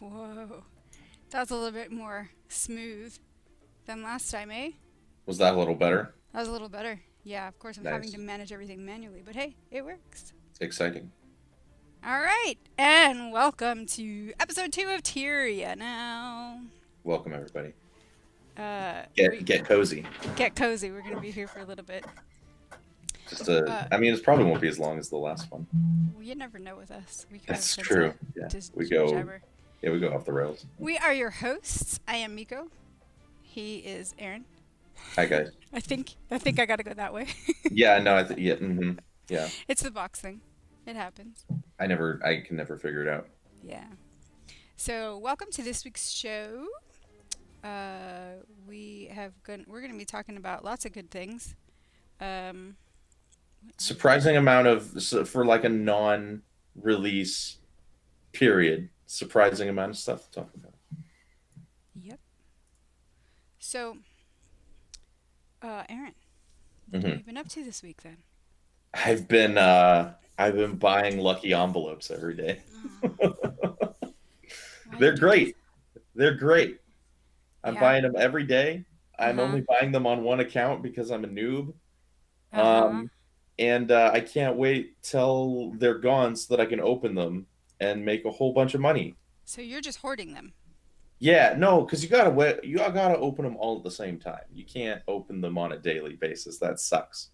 Whoa. That's a little bit more smooth than last time, eh? Was that a little better? That was a little better. Yeah, of course I'm having to Nice. manage everything manually, but hey, it works. Exciting. All right, and welcome to episode 2 of TyriaNow. Welcome everybody. We Get cozy. get cozy. We're gonna be here for a little bit. Uh, I mean, it probably won't be as long as the last one. well, you never know with us. We kind of That's tend to true. Yeah. just We jibber go jabber. yeah, we go off the rails. We are your hosts. I am Miko. He is Aaron. Hi guys. I think I gotta go that way. Yeah, no, yeah, yeah. It's the box thing. It happens. I can never figure it out. Yeah. So welcome to this week's show. We're gonna be talking about lots of good things. Um, Surprising amount for like a non-release period. Surprising amount of stuff to talk about. yep. So, Aaron, what have hmm you been up to this week then? I've been buying lucky envelopes every day. Oh, why are you They're doing this? great. They're great. I'm Yeah. buying them every day. Uh I'm huh. only buying them on one account because I'm a noob. Uh huh. Um, and I can't wait till they're gone so that I can open them and make a whole bunch of money. So you're just hoarding them. Yeah, no, because you gotta open them all at the same time. You can't open them on a daily basis. That sucks.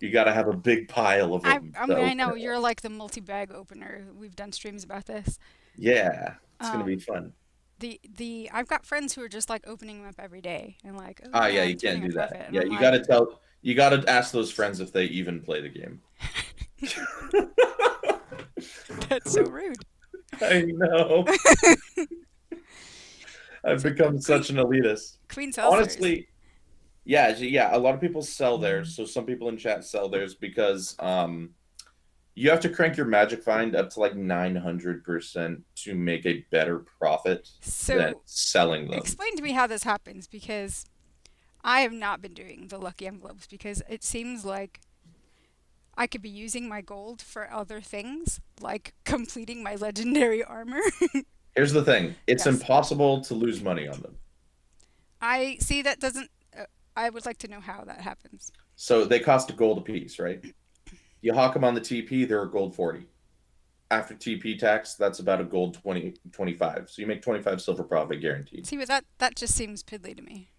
You gotta have a big pile of I them I to mean I open know it. you're like the multi-bag opener. We've done streams about this. Yeah, it's gonna be Um, fun. the I've got friends who are just like opening them up every day and like, oh Ah, yeah, yeah, I'm you turning can't a do that. profit, and Yeah, I'm like, you gotta ask those friends if they even play the game. that's so rude. I know. I've So become Queen such an elitist. Queen sells theirs. Honestly, yeah, yeah. A lot of people sell theirs. So some people in chat sell theirs because you have to crank your magic find up to like 900% to make a better profit than So selling them. explain to me how this happens because I have not been doing the lucky envelopes because it seems like I could be using my gold for other things, like completing my legendary armor. Here's the thing: it's Yes. impossible to lose money on them. I see that doesn't. I would like to know how that happens. So they cost a gold a piece, right? You hawk them on the TP, they're a gold 40. After TP tax, that's about a gold 20 25. So you make 25 silver profit guaranteed. See, but that just seems piddly to me.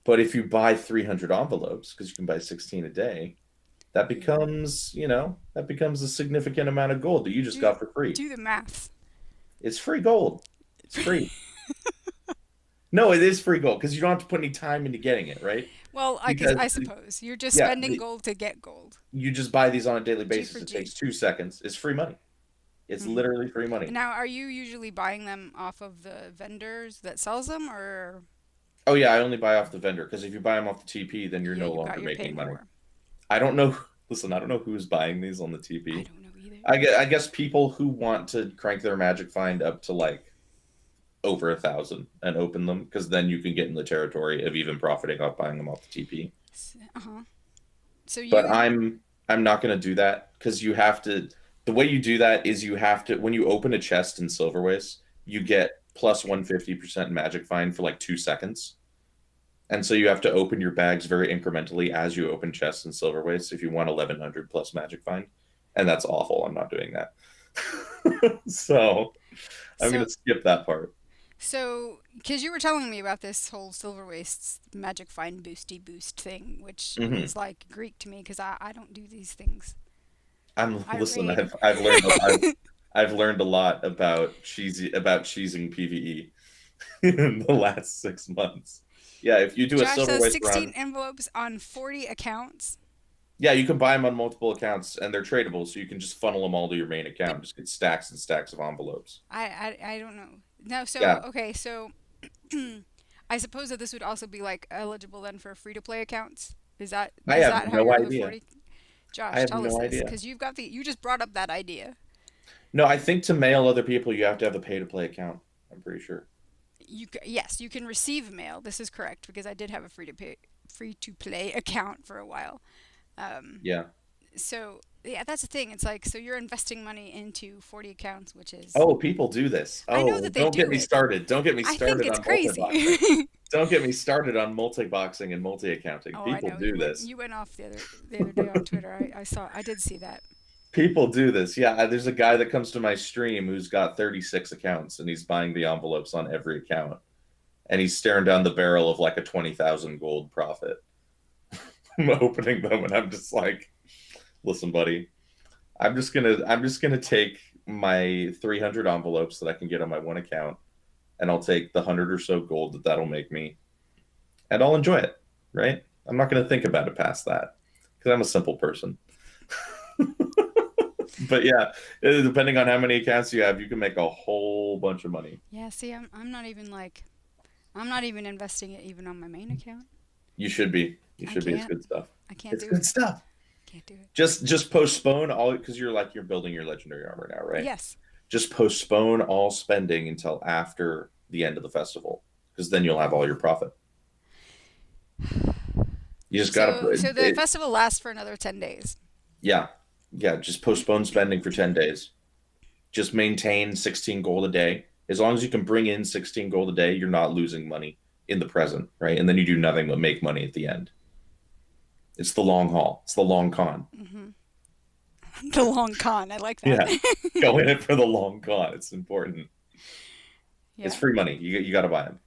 But if you buy 300 envelopes, because you can buy 16 a day, Yeah. that becomes a significant amount of gold that you just Do got for free. do the maths. It's free gold. It's free. No, it is free gold because you don't have to put any time into getting it, right? Well, I Because suppose you're just yeah, spending gold to get gold. you just buy these on a daily G basis. for It G. takes 2 seconds. It's free money. It's Hmm. literally free money. Now, are you usually buying them off of the vendors that sells them, or Oh yeah, I only buy off the vendor because if you buy them off the TP, then you're yeah, no you got longer you're making paying money. more? I don't know. Listen, I don't know who's buying these on the I TP. don't know either. I guess people who want to crank their magic find up to like over 1,000 and open them because then you can get in the territory of even profiting off buying them off the TP. Uh huh. So But you I'm not going to do that because you have to. The way you do that is you have to when you open a chest in Silver Waste, you get plus 150% magic find for like 2 seconds. And so you have to open your bags very incrementally as you open chests and silver waste if you want 1100 plus magic find. And that's awful. I'm not doing that. So I'm going so to skip that part. because you were telling me about this whole silver wastes magic find boosty boost thing, which hmm is like Greek to me because I don't do these things. I Listen. raid. I've learned a lot about cheesing PVE in the last 6 months. Yeah, if you do a Josh silver says waste 16 run, envelopes on 40 accounts. yeah, you can buy them on multiple accounts and they're tradable, so you can just funnel them all to your main But account. Just get stacks and stacks of envelopes. I don't know. No, so Yeah, okay, so I suppose that this would also be like eligible then for free to play accounts. Is that I is have that how no you're the idea. 40? I Josh, have tell us no this idea. because you just brought up that idea. No, I think to mail other people, you have to have a pay to play account. I'm pretty sure. Yes, you can receive mail. This is correct because I did have a free to play account for a while. Um, Yeah. So yeah, that's the thing. It's like, so you're investing money into 40 accounts, which is, Oh, people do this. I know Oh, that they don't get do me it. started. Don't get me I think started it's on multi-boxing. crazy. Don't get me started on multi-boxing and multi-accounting. Oh, I People know. do this. You went off the other day on Twitter. I did see that. People do this. Yeah, there's a guy that comes to my stream who's got 36 accounts and he's buying the envelopes on every account. And he's staring down the barrel of like a 20,000 gold profit. I'm opening them and I'm just like, listen, buddy, I'm just gonna take my 300 envelopes that I can get on my one account, and I'll take the 100 or so gold that'll make me, and I'll enjoy it. Right? I'm not gonna think about it past that because I'm a simple person. But yeah, depending on how many accounts you have, you can make a whole bunch of money. Yeah, see, I'm not even like, I'm not even investing it even on my main account. You should be. You I should be. It's can't. good stuff. I can't It's do good it. stuff. Can't do it. Just postpone all because you're building your legendary armor now, right? Yes. Just postpone all spending until after the end of the festival because then you'll have all your profit. You just gotta So the festival lasts for another 10 days. yeah, yeah. Just postpone spending for 10 days. Just maintain 16 gold a day. As long as you can bring in 16 gold a day, you're not losing money in the present, right? And then you do nothing but make money at the end. It's the long haul. It's the long con. Hmm. The long con. I like that. Yeah, go in it for the long con. It's important. It's Yeah. free money. You got to buy them.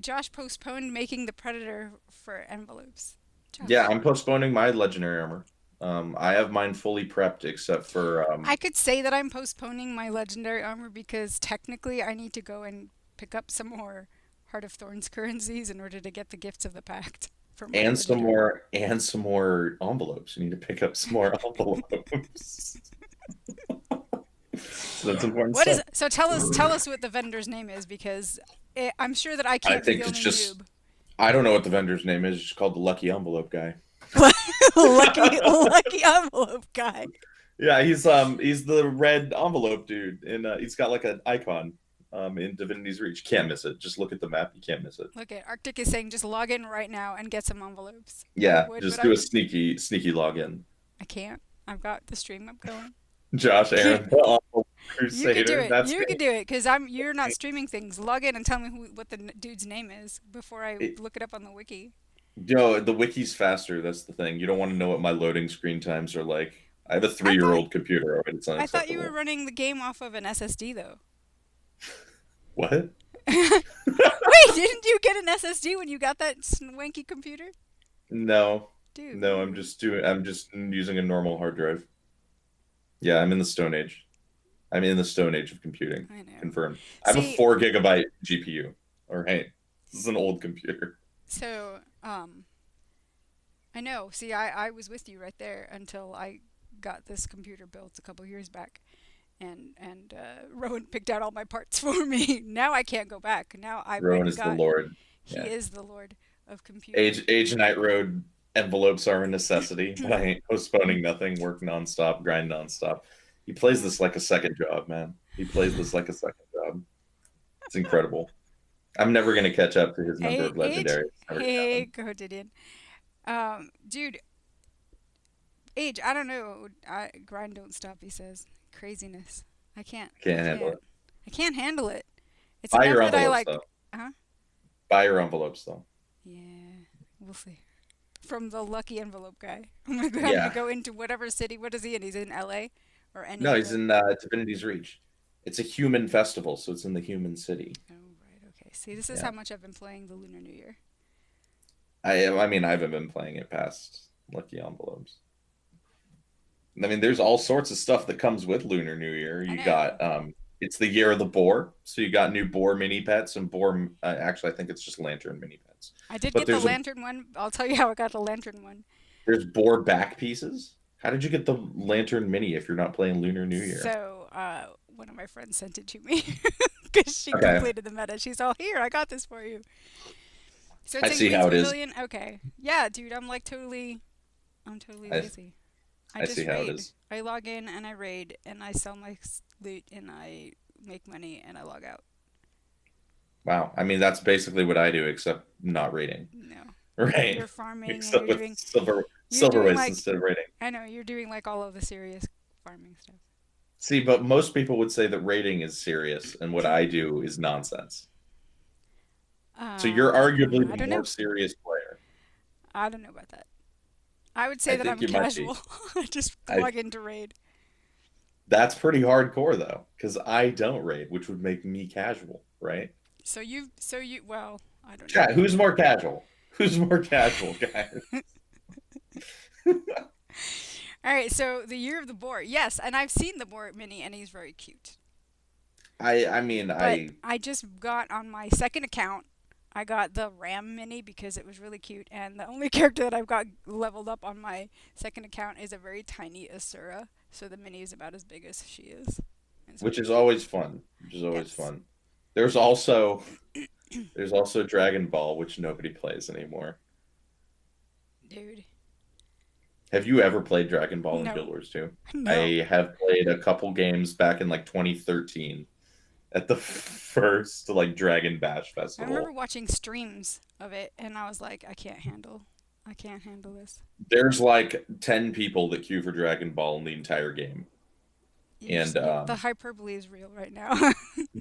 Josh postponed making the Predator for envelopes. Yeah, Josh. I'm postponing my legendary armor. I have mine fully prepped except for I could say that I'm postponing my legendary armor because technically I need to go and pick up some more Heart of Thorns currencies in order to get the gifts of the Pact for my legendary. and some more envelopes. You need to pick up some more envelopes. So that's important What stuff. is so tell us what the vendor's name is because I'm sure that I I can't be think the it's only just noob. I don't know what the vendor's name is. It's just called the Lucky Envelope Guy. Lucky envelope guy. Yeah, he's the red envelope dude, and he's got like an icon in Divinity's Reach. Can't miss it. Just look at the map. You can't miss it. Look at Arctic is saying just log in right now and get some envelopes. I Yeah, would, but just do a sneaky login. I can't. I've got the stream up going. Josh Aaron, the Envelope You could do Crusader. it. That's You could do it because you're not streaming things. Log in and tell me what the dude's name is before I me. look it up on the wiki. Yo, the wiki's faster. That's the thing. You don't want to know what my loading screen times are like. I have a I thought three-year-old computer. Already. It's I thought you were unacceptable. running the game off of an SSD though. What? Wait, didn't you get an SSD when you got that swanky computer? No, no. Dude, I'm just using a normal hard drive. Yeah, I'm in the Stone Age. I'm in the Stone Age of computing. I know. Confirmed. I have a See, 4 GB GPU. Or hey, this is an old computer. so I know. See, I was with you right there until I got this computer built a couple years back, and Rowan picked out all my parts for me. Now I can't go back. Now I went Rowan and is the got. Lord. He Yeah. is the Lord of computing. Age Night Road envelopes are a necessity, but I ain't postponing nothing. Work nonstop, grind nonstop. He plays this like a second job, man. He plays this like a second job. It's incredible. I'm never gonna catch up to his number Hey, of Age. legendaries. It's never gonna Hey, happen. go Didion. Dude, Age. I don't know. Grind don't stop. He says craziness. I can't. I Can't handle can't. it. I can't handle it. It's Buy enough your that I envelopes like. though. Huh? Buy your envelopes though. Yeah, we'll see. From the lucky envelope guy. I'm gonna Yeah. go into whatever city. What is he in? He's in LA or any No, of he's the. in Divinity's Reach. It's a human festival, so it's in the human city. Oh right, okay. See, this is Yeah. how much I've been playing the Lunar New Year. I mean, I haven't been playing it past Lucky Envelopes. I mean, there's all sorts of stuff that comes with Lunar New Year. I You know. got it's the year of the boar, so you got new boar mini pets and boar. Actually, I think it's just lantern mini pets. I did But get the lantern one. I'll tell you how I got the lantern one. there's boar back pieces. How did you get the lantern mini if you're not playing Lunar New Year? So, one of my friends sent it to me because she Okay, completed the meta. She's all here. I got this for you. So I it's in see Queen's how it is. Pavilion. Okay. Yeah, dude. I'm like totally. I'm totally I lazy. I I see just how it raid. is. I log in and I raid and I sell my loot and I make money and I log out. Wow. I mean, that's basically what I do, except not rating. No. Right. You're farming and Except with you're silver doing waste like instead of raiding. I know you're doing like all of the serious farming stuff. See, but most people would say that raiding is serious, and what I do is nonsense. So you're arguably I the don't more know. serious player. I don't know about that. I would say I that think I'm you might be. casual. I just I log into raid. That's pretty hardcore though, because I don't raid, which would make me casual, right? Well, I don't know. Chat, who's more casual? Who's more casual, guys? All right, so the year of the boar. Yes, and I've seen the boar mini and he's very cute. I mean But I I just got on my second account, I got the ram mini because it was really cute, and the only character that I've got leveled up on my second account is a very tiny Asura. So the mini is about as big as she is. And so which is always fun. Which is always yes. fun. There's also there's also Dragon Ball, which nobody plays anymore. Dude. Have you ever played Dragon Ball in Guild No. Wars 2? No. I have played a couple games back in like 2013 at the first like Dragon Bash I remember festival. watching streams of it and I was like, I can't handle this. There's like 10 people that queue for Dragon Ball in the entire game. And The hyperbole is real right now.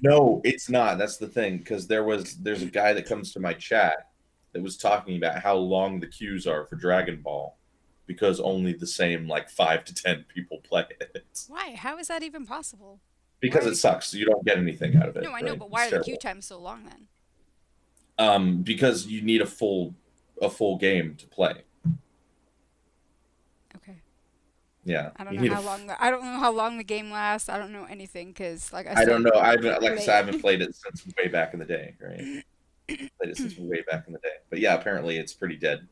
no, it's not. That's the thing, because there's a guy that comes to my chat that was talking about how long the queues are for Dragon Ball because only the same like 5 to 10 people play it. Why? How is that even possible? Why Because are it the sucks. You don't get anything out of No, it, I know, right? but why It's are the queue terrible. times so long then? Because you need a full game to play. Okay. Yeah, I don't you know need how long I don't know how long the game lasts. I don't know anything cuz like I I don't said, know. I've like I said, I late. haven't played it since way back in the day, right? Played it since way back in the day. But yeah, apparently it's pretty dead.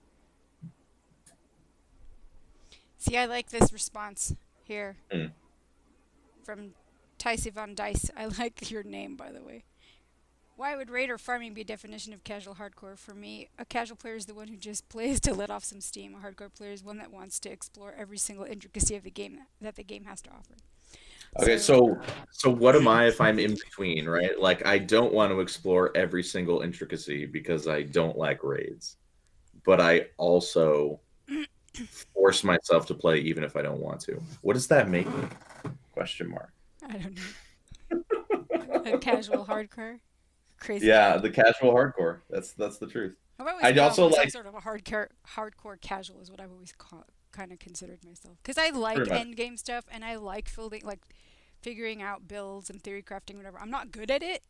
See, I like this response here Hmm. from Ticey Von Dice. I like your name, by the way. Why would raid or farming be a definition of casual hardcore? For me, a casual player is the one who just plays to let off some steam. A hardcore player is one that wants to explore every single intricacy of the game that the game has to offer. Okay, So, so what am I if I'm in between, right? Like I don't want to explore every single intricacy because I don't like raids, but I also force myself to play even if I don't want to. What does that make me? Question mark. I don't know. A casual hardcore? Crazy Yeah, guy. the casual hardcore. That's the truth. I've always I'd called also myself like sort of a hardcore casual is what I've always kind of considered myself. Because I like pretty much. end game stuff and I like figuring out builds and theory crafting, whatever. I'm not good at it,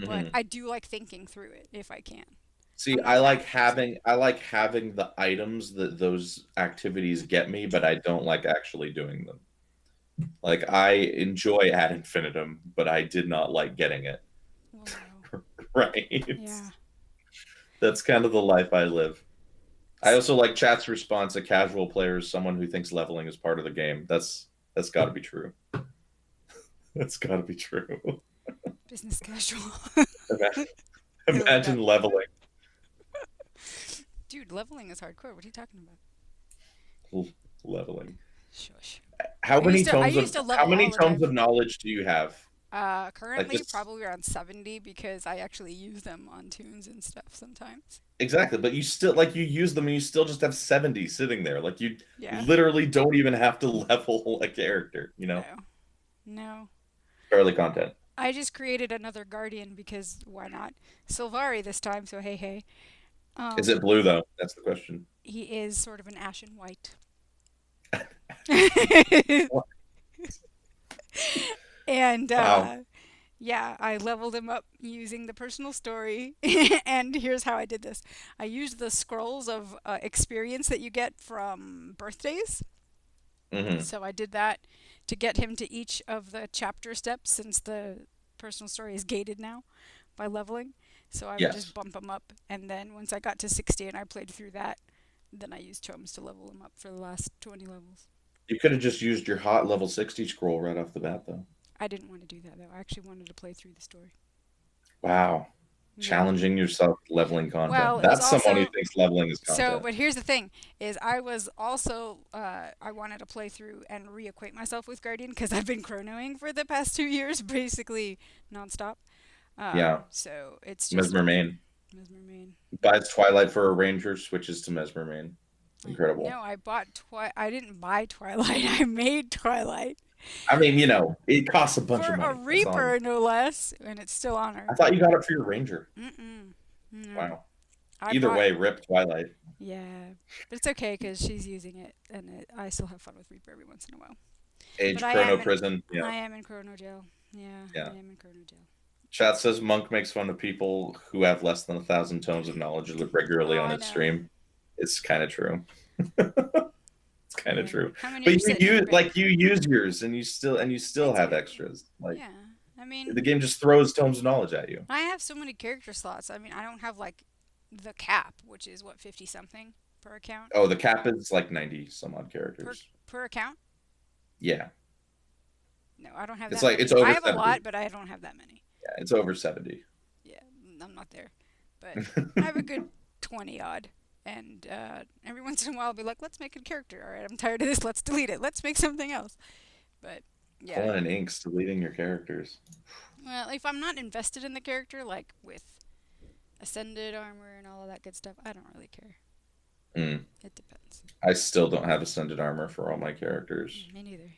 but Mhm. I do like thinking through it if I can. See, I'm not a math person. I like having the items that those activities get me, but I don't like actually doing them. Like I enjoy ad infinitum, but I did not like getting it. Well, no. Right. Yeah. That's kind of the life I live. I also like chat's response: a casual player is someone who thinks leveling is part of the game. That's got to be true. That's got to be true. Business casual. Imagine, I like imagine that. leveling. Dude, leveling is hardcore. What are you talking about? Leveling. Shush. I used to How level many all the tomes time. of knowledge do you have? Like Currently just probably around 70 because I actually use them on tunes and stuff sometimes. exactly, but you still like you use them and you still just have 70 sitting there. Like you Yeah. literally don't even have to level a character, you know? No. No. Early content. I just created another guardian because why not? Sylvari this time, so hey hey. Is it blue though? That's the question. He is sort of an ashen white. And Wow. yeah, I leveled him up using the personal story. And here's how I did this. I used the scrolls of experience that you get from birthdays. Hmm. So I did that to get him to each of the chapter steps since the personal story is gated now by leveling. So I would just Yes. bump him up. And then once I got to 60 and I played through that, then I used tomes to level him up for the last 20 levels. You could have just used your hot level 60 scroll right off the bat though. I didn't want to do that though. I actually wanted to play through the story. Wow. Yeah. Challenging yourself with leveling Well, content. it was That's someone who also thinks leveling is so. content. But here's the thing: is I was also I wanted to play through and reacquaint myself with Guardian because I've been chronoing for the past 2 years, basically nonstop. Yeah. So it's just Mesmer main. Mesmer main. Buys Twilight for a Ranger, switches to Mesmer main. Incredible. No, I bought I didn't buy Twilight. I made Twilight I mean, it costs a bunch for of a money. That's all. Reaper, no less, and it's still on I her. thought you got it for your Ranger. Mm-mm. No, Wow. I Either bought. way, rip Twilight. Yeah, but it's okay because she's using it, and I still have fun with Reaper every once in a while. Age But I Chrono am in Prison. Yeah. I am in Chrono Jail. Yeah, Yeah. I am in Chrono Jail. Chat says Monk makes fun of people who have less than 1,000 tomes of knowledge Oh, regularly on I its know. stream. It's kind of true. It's kind of Yeah. true. How many are But you you sitting in your bank? you use yours and you still I have do. extras. Like Yeah. I mean, the game just throws tomes of knowledge at you. I have so many character slots. I mean, I don't have like the cap, which is what 50 something per account. Oh, the cap is like 90 some odd Per characters. per account? Yeah. No, I don't have It's that like many. it's over I have a 70. lot, but I don't have that many. Yeah, it's over 70. Yeah, I'm not there. But I have a good 20 odd. And every once in a while, I'll be like, let's make a character. All right, I'm tired of this. Let's delete it. Let's make something else. But yeah. Pulling and inks, deleting your characters. Well, if I'm not invested in the character, like with ascended armor and all of that good stuff, I don't really care. Mm. It depends. I still don't have ascended armor for all my characters. Me neither.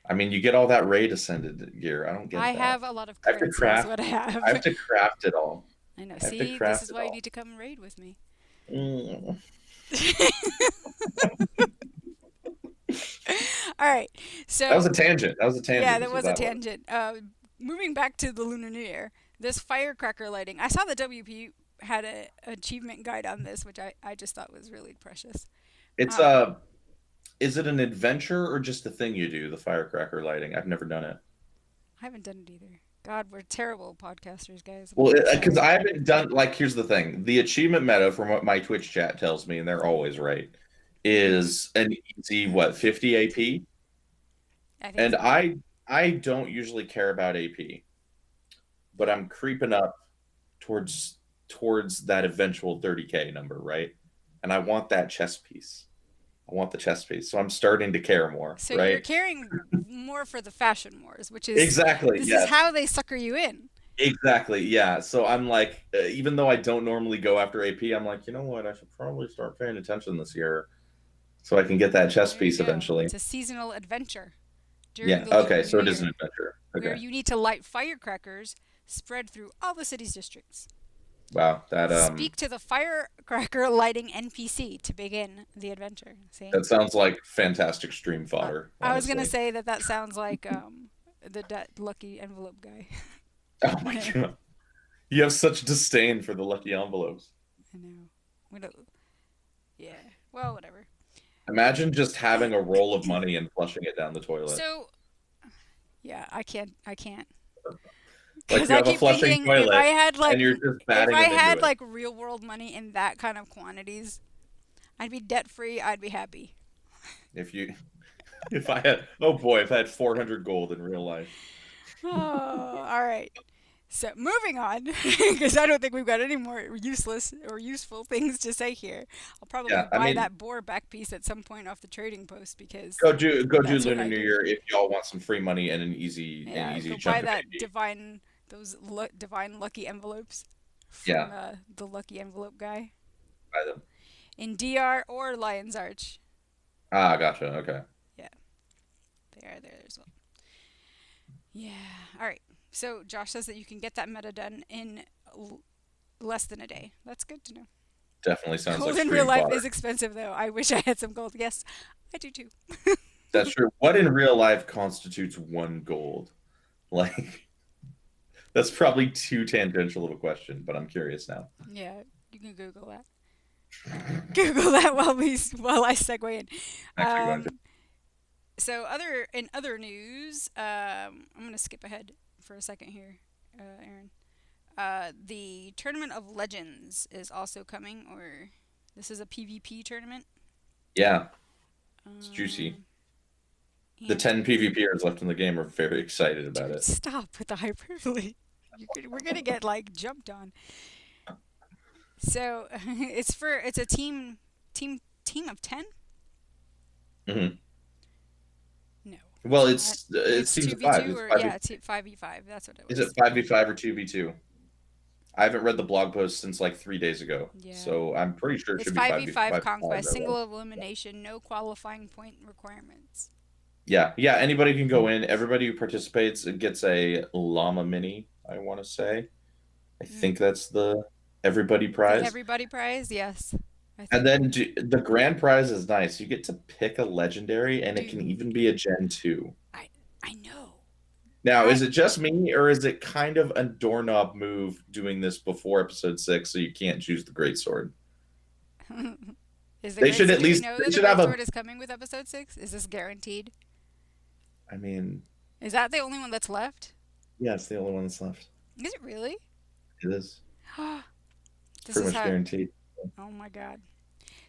I mean, you get all that raid ascended gear. I don't get I that. have a lot of I have to crits. That's craft. what I have. I have to craft it all. I know. I have to See, this craft is it why you all. need to come raid with me. Mm. All right. So That was a tangent. That was a tangent. yeah, is that what was a tangent. Moving back to the Lunar New Year, this firecracker lighting. I saw the WP had a achievement guide on this, which I just thought was really precious. It's Um, is it an adventure or just a thing you do? The firecracker lighting. I've never done it. I haven't done it either. God, we're terrible podcasters, guys. Well, I'm because sorry. I haven't done like. Here's the thing: the achievement meta, from what my Twitch chat tells me, and they're always right, is an easy 50 AP, I think and so. I don't usually care about AP, but I'm creeping up towards that eventual 30K number, right? And I want that chess piece. I want the chess piece, so I'm starting to care more, So you're right? caring more for the fashion wars, which is Exactly. this is Yes. how they sucker you in. Exactly. Yeah. So I'm like, even though I don't normally go after AP, I'm like, you know what? I should probably start paying attention this year, so I can get that chess There you piece go. eventually. It's a seasonal adventure during Yeah. the Okay. Lunar So New it is an Year, adventure. where Okay. you need to light firecrackers spread through all the city's districts. Wow. Speak to the firecracker lighting NPC to begin the adventure. See? That sounds like fantastic stream fodder. I was gonna Honestly. say that sounds like the lucky envelope guy. Oh my god. You have such disdain for the lucky envelopes. I know. We don't, yeah. Well, whatever. Imagine just having a roll of money and flushing it down the toilet. So, yeah, I can't. I can't. Like Because you I have a keep flushing thinking if toilet I had and you're just if batting I it into had it. like real world money in that kind of quantities, I'd be debt free. I'd be happy. If you, if I had, oh boy, if I had 400 gold in real life. Oh, all right. So moving on, because I don't think we've got any more useless or useful things to say here. I'll probably Yeah, I buy mean, that boar back piece at some point off the trading post because go do that's what Lunar I New do. Year if y'all want some free money and an Yeah, easy go chunk buy of that AP. divine divine lucky envelopes from Yeah, the lucky envelope guy buy them. in DR or Lion's Arch. Ah, gotcha. Okay. Yeah, they are there as well. Yeah. All right. So Josh says that you can get that meta done in less than a day. That's good to know. Definitely sounds Gold like in real stream life fodder. is expensive, though. I wish I had some gold. Yes, I do too. That's true. What in real life constitutes one gold? Like, that's probably too tangential of a question, but I'm curious now. Yeah, you can Google that. Google that while I segue in. Actually, going to. Um, so in other news, I'm gonna skip ahead for a second here, Aaron. The Tournament of Legends is also coming, or this is a PvP tournament. Yeah, it's juicy. Um, The and 10 PvPers left in the game are very excited about dude, it. stop with the hyperbole. We're gonna get like jumped on. So it's a team of 10. Hmm. No, Well, it's not. it It's seems two a v five. two It's or five. yeah, it's 5v5. That's what it Is it was. 5v5 or 2v2? I haven't read the blog post since like 3 days ago, Yeah. so I'm pretty sure it It's should be 5v5 5v5 conquest, though. single elimination, no qualifying point requirements. Yeah, yeah. Anybody can go in. Everybody who participates gets a llama mini. I want to say. I Mm. think that's the everybody The prize. everybody prize, yes. I And think then the grand prize is nice. You get to pick a legendary, and it can dude, even be a Gen 2. I know. Now, I is it just me, or is it kind of a doorknob move doing this before episode 6 so you can't choose the great sword? Is the They great should at do we least know they that the should have great a sword is coming with episode 6? Is this guaranteed? I mean, Is that the only one that's left? yeah, it's the only one that's left. Is it really? It is. It's This pretty is much how. guaranteed. Oh my god.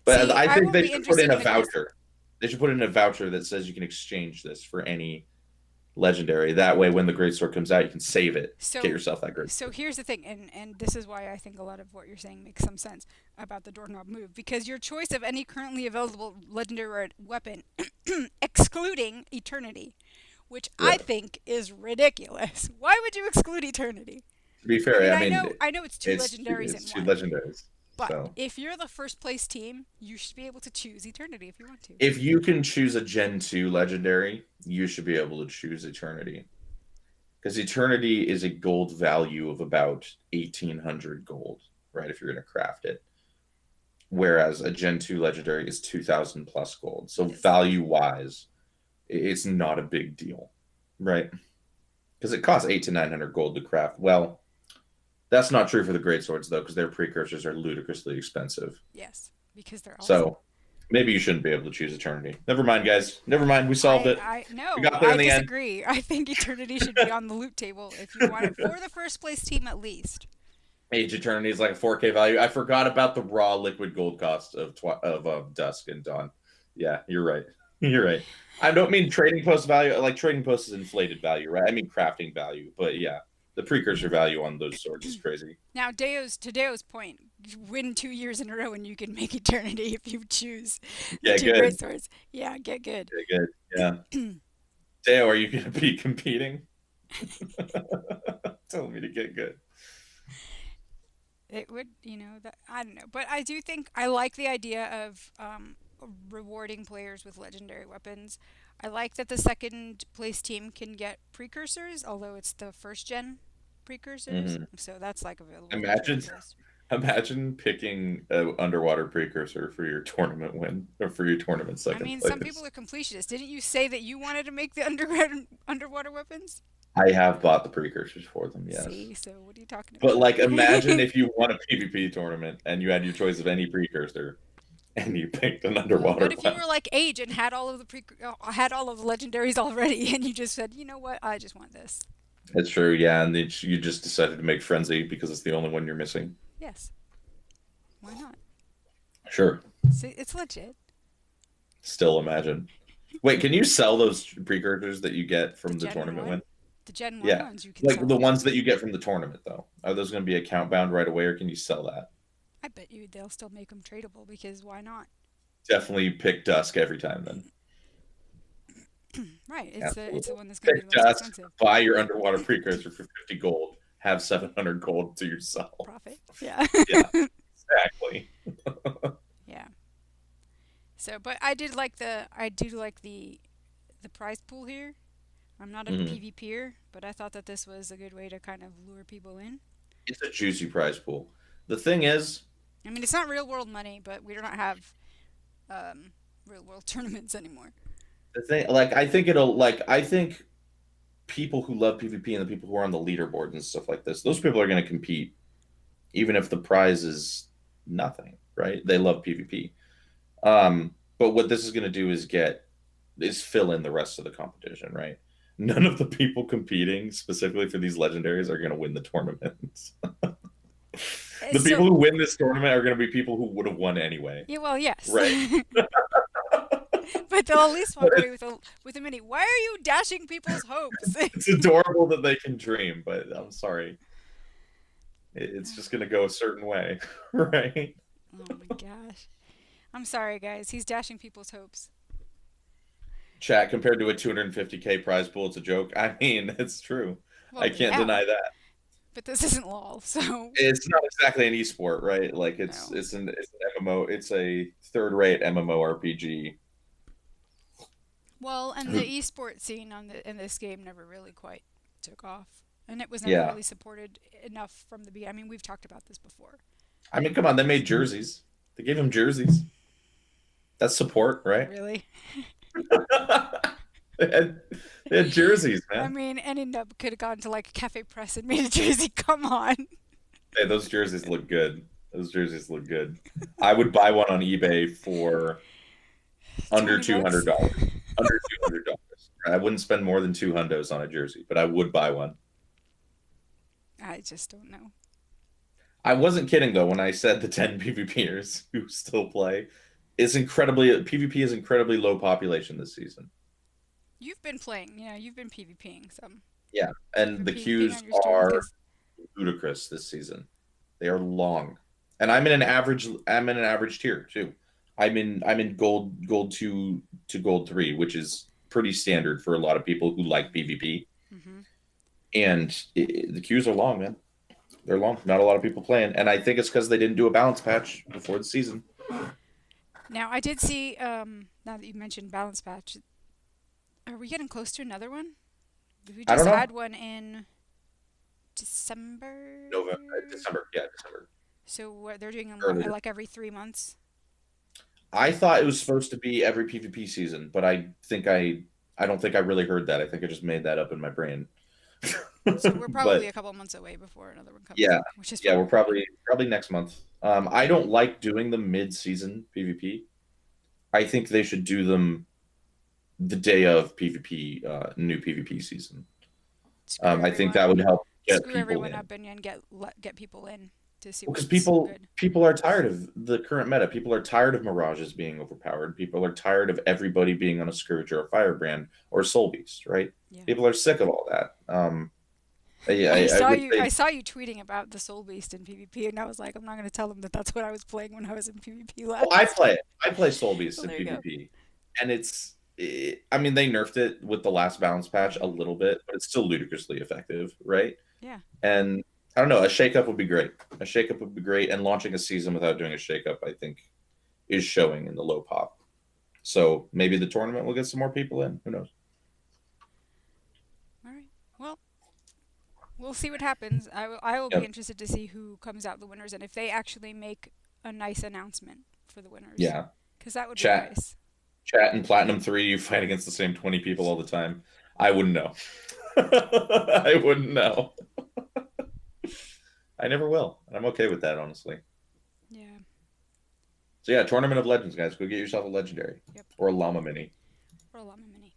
But See, I I think will they be should put interested in in a the great. voucher. They should put in a voucher that says you can exchange this for any legendary. That way, when the great sword comes out, you can save it, get So, yourself that great so sword. here's the thing, and this is why I think a lot of what you're saying makes some sense about the doorknob move, because your choice of any currently available legendary weapon, excluding Eternity, which I Yep. think is ridiculous. Why would you exclude Eternity? To be I mean, fair, I mean I know it's two legendaries in it's two one, legendaries. but So if you're the first place team, you should be able to choose Eternity if you want to. if you can choose a Gen 2 legendary, you should be able to choose Eternity. Because Eternity is a gold value of about 1,800 gold, right? If you're going to craft it. Whereas a Gen 2 legendary is 2,000 plus gold. So Yes. value wise, it's not a big deal, right? Because it costs 800 to 900 gold to craft. Well, that's not true for the great swords though, because their precursors are ludicrously expensive. Yes, because they're awesome. So maybe you shouldn't be able to choose Eternity. Never mind, guys. Never mind. We solved it. I We no, got there I in the end. disagree. I think Eternity should be on the loot table if you want it for the first place team at least. Age Eternity is like a 4K value. I forgot about the raw liquid gold cost of Dusk and Dawn. Yeah, you're right. You're right. I don't mean trading post value. Like trading post is inflated value, right? I mean crafting value. But yeah, the precursor value on those swords is crazy. Now, Deo's point, you win 2 years in a row and you can make Eternity if you choose the Yeah, two great good. swords. Yeah, get good. Yeah, good. Yeah. Deo, are you going to be competing? Telling me to get good. It would, that I don't know, but I do think I like the idea of rewarding players with legendary weapons. I like that the second place team can get precursors, although it's the first gen precursors, Mm-hmm. so that's like available to the Imagine, second place. imagine picking an underwater precursor for your tournament win or for your tournament I second mean, some people place. are completionists. Didn't you say that you wanted to make the underground underwater weapons? I have bought the precursors for them, yes. See, so what are you talking But about? like, imagine if you won a PvP tournament and you had your choice of any precursor, and you picked an What underwater if you one. were like Age and had all of the had all of the legendaries already, and you just said, you know what, I just want this. That's true, yeah, and you just decided to make frenzy because it's the only one you're missing. Yes, why not? Sure, See, it's legit. still imagine. Wait, can you sell those precursors that you get The from the Gen tournament win? One, the Gen One Yeah, ones you can like the sell. ones that you get from the tournament, though. Are those going to be account bound right away, or can you sell that? I bet you they'll still make them tradable because why not? Definitely pick Dusk every time, then. Right, it's Absolutely. the one that's going to be Pick the most Dusk, expensive. buy your underwater precursor for 50 gold, have 700 gold to yourself. Profit. Yeah. Yeah, exactly. Yeah. So, but I do like the prize pool here. I'm not a Mhm. PvPer, but I thought that this was a good way to kind of lure people in. It's a juicy prize pool. The thing is, I mean, it's not real world money, but we don't have um, real world tournaments anymore. I think people who love PvP and the people who are on the leaderboard and stuff like this, those people are going to compete even if the prize is nothing, right? They love PvP. But what this is going to do is fill in the rest of the competition, right? None of the people competing specifically for these legendaries are going to win the tournaments. The So, people who win this tournament are going to be people who would have won anyway, yeah, well, yes, right? but they'll at least But walk away with a mini. Why are you dashing people's hopes? it's adorable that they can dream, but I'm sorry, it's just going to go a certain way, right? Oh my gosh. I'm sorry, guys. He's dashing people's hopes. Chat compared to a 250K prize pool, it's a joke. I mean, it's true. Well, I can't yeah. deny that. but this isn't LOL, so It's not exactly an esport, right? Like no. it's an MMO. It's a third-rate MMORPG. Well, and the esports scene in this game never really quite took off, and it was never Yeah. really supported enough from the beginning. I mean, we've talked about this before. I mean, come on, they made jerseys. They gave him jerseys. That's support, right? Really? they, had, they had jerseys, I man. mean, any nub could have gone to like Cafe Press and made a jersey. Come on. Hey, those jerseys look good. Those jerseys look good. I would buy one on eBay for under 20 bucks. $200. Under $200. I wouldn't spend more than 200 on a jersey, but I would buy one. I just don't know. I wasn't kidding though when I said the 10 PvPers who still play. PvP is incredibly low population this season. You've been playing, you've been PvPing some. Yeah, You've and been the PvPing queues on your story are because ludicrous this season. They are long, and I'm in an average tier too. I'm in gold 2 to gold 3, which is pretty standard for a lot of people who like PvP. hmm And the queues are long, man. They're long. Not a lot of people playing, and I think it's because they didn't do a balance patch before the season. now I did see. Now that you mentioned balance patch, are we getting close to another one? We I just don't know. had one in December. November, December, yeah, December. So what they're doing them Earlier. like every 3 months. I thought it was supposed to be every PvP season, but I don't think I really heard that. I think I just made that up in my brain. So we're But probably a couple months away before another one comes yeah, out, which is yeah, we're fine. probably next month. I don't like doing the mid-season PvP. I think they should do them the day of PvP, new PvP season. Screw I think that everyone. would help get Screw people everyone in. up and get people in to see Because what's people good. people are tired of the current meta. People are tired of mirages being overpowered. People are tired of everybody being on a scourge or a firebrand or a soul beast, right? Yeah. People are sick of all that. I saw would you. say, I saw you tweeting about the Soul Beast in PvP, and I was like, I'm not going to tell them that that's what I was playing when I was in PvP oh, I last. play it. I play soul beast Well, in there you go. PvP, and I mean, they nerfed it with the last balance patch a hmm little bit, but it's still ludicrously effective, right? Yeah. And I don't know, a shakeup would be great. A shakeup would be great, and launching a season without doing a shakeup, I think, is showing in the low pop. So maybe the tournament will get some more people in. Who knows? All right. Well, we'll see what happens. I will be Yeah, interested to see who comes out the winners and if they actually make a nice announcement for the winners, yeah. because that would be Chat, nice. chat, and Platinum 3. You fight against the same 20 people all the time. I wouldn't know. I wouldn't know. I never will, and I'm okay with that, honestly. Yeah. So yeah, Tournament of Legends, guys. Go get yourself a legendary Yep. or a llama mini. Or a llama mini.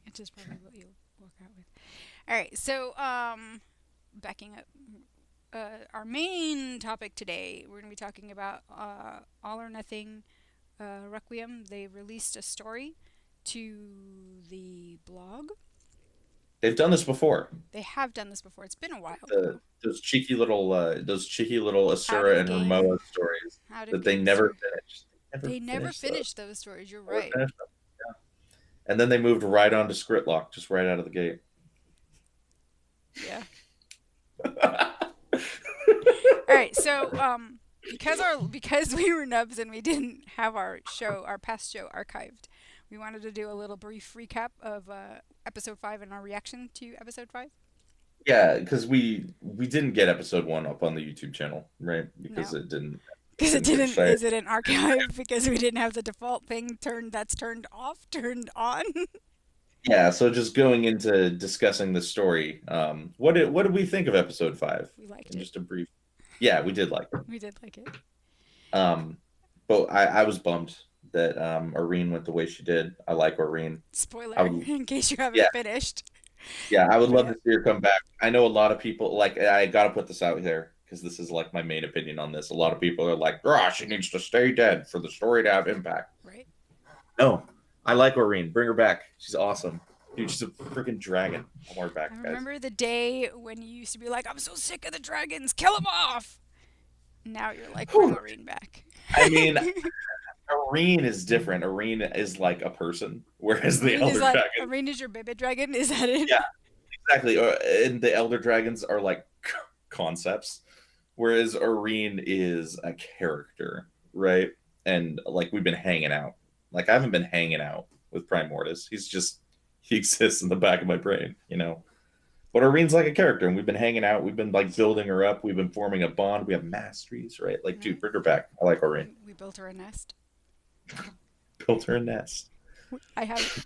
Which is probably what you'll walk out with. All right. So backing up. Our main topic today, we're going to be talking about All or Nothing Requiem. They released a story to the blog. They've done this before. They have done this before. It's been a while The though. those cheeky little Out Asura of and game, Hermoa stories out of that they game never story. finished. Never They never finished those. finished those stories. You're Never right. finished them. And then they moved right on to Scritlock, just right out of the gate. Yeah. All right. So because we were nubs and we didn't have our past show archived, we wanted to do a little brief recap of episode 5 and our reaction to episode 5. Yeah, because we didn't get episode 1 up on the YouTube channel, right? Because No, it didn't because it didn't finish. didn't. Is it an archive? Because we didn't have the default thing turned off, turned on. Yeah, so just going into discussing the story, what did we think of episode 5? We liked And it. just a brief. Yeah, we did like it. We did like it. Um, but I was bummed that Irene went the way she did. I like Irene. I Spoiler, would, in case you yeah, haven't finished. yeah, I would But love yeah, to see her come back. I know a lot of people like. I gotta put this out there because this is like my main opinion on this. A lot of people are like, "Ah, she needs to stay dead for the story to have impact." right. No, I like Irene. Bring her back. She's awesome. Dude, she's a freaking dragon. I want her I back, guys. remember the day when you used to be like, "I'm so sick of the dragons, kill them off." Now you're like, "Bring Whew. Lorene back." I mean, Irene is different. Irene is like a person, whereas the Lorene is Elder like Dragon, Lorene is your baby dragon. Is that it? yeah, exactly. And the elder dragons are like concepts, whereas Arene is a character, right? And like we've been hanging out. Like I haven't been hanging out with Prime Mortis. He exists in the back of my brain, you know. But Arene's like a character, and we've been hanging out. We've been like building her up. We've been forming a bond. We have masteries, right? Like, dude, Right? bring her back. I like Arene. We built her a nest. Built her a nest. I haven't.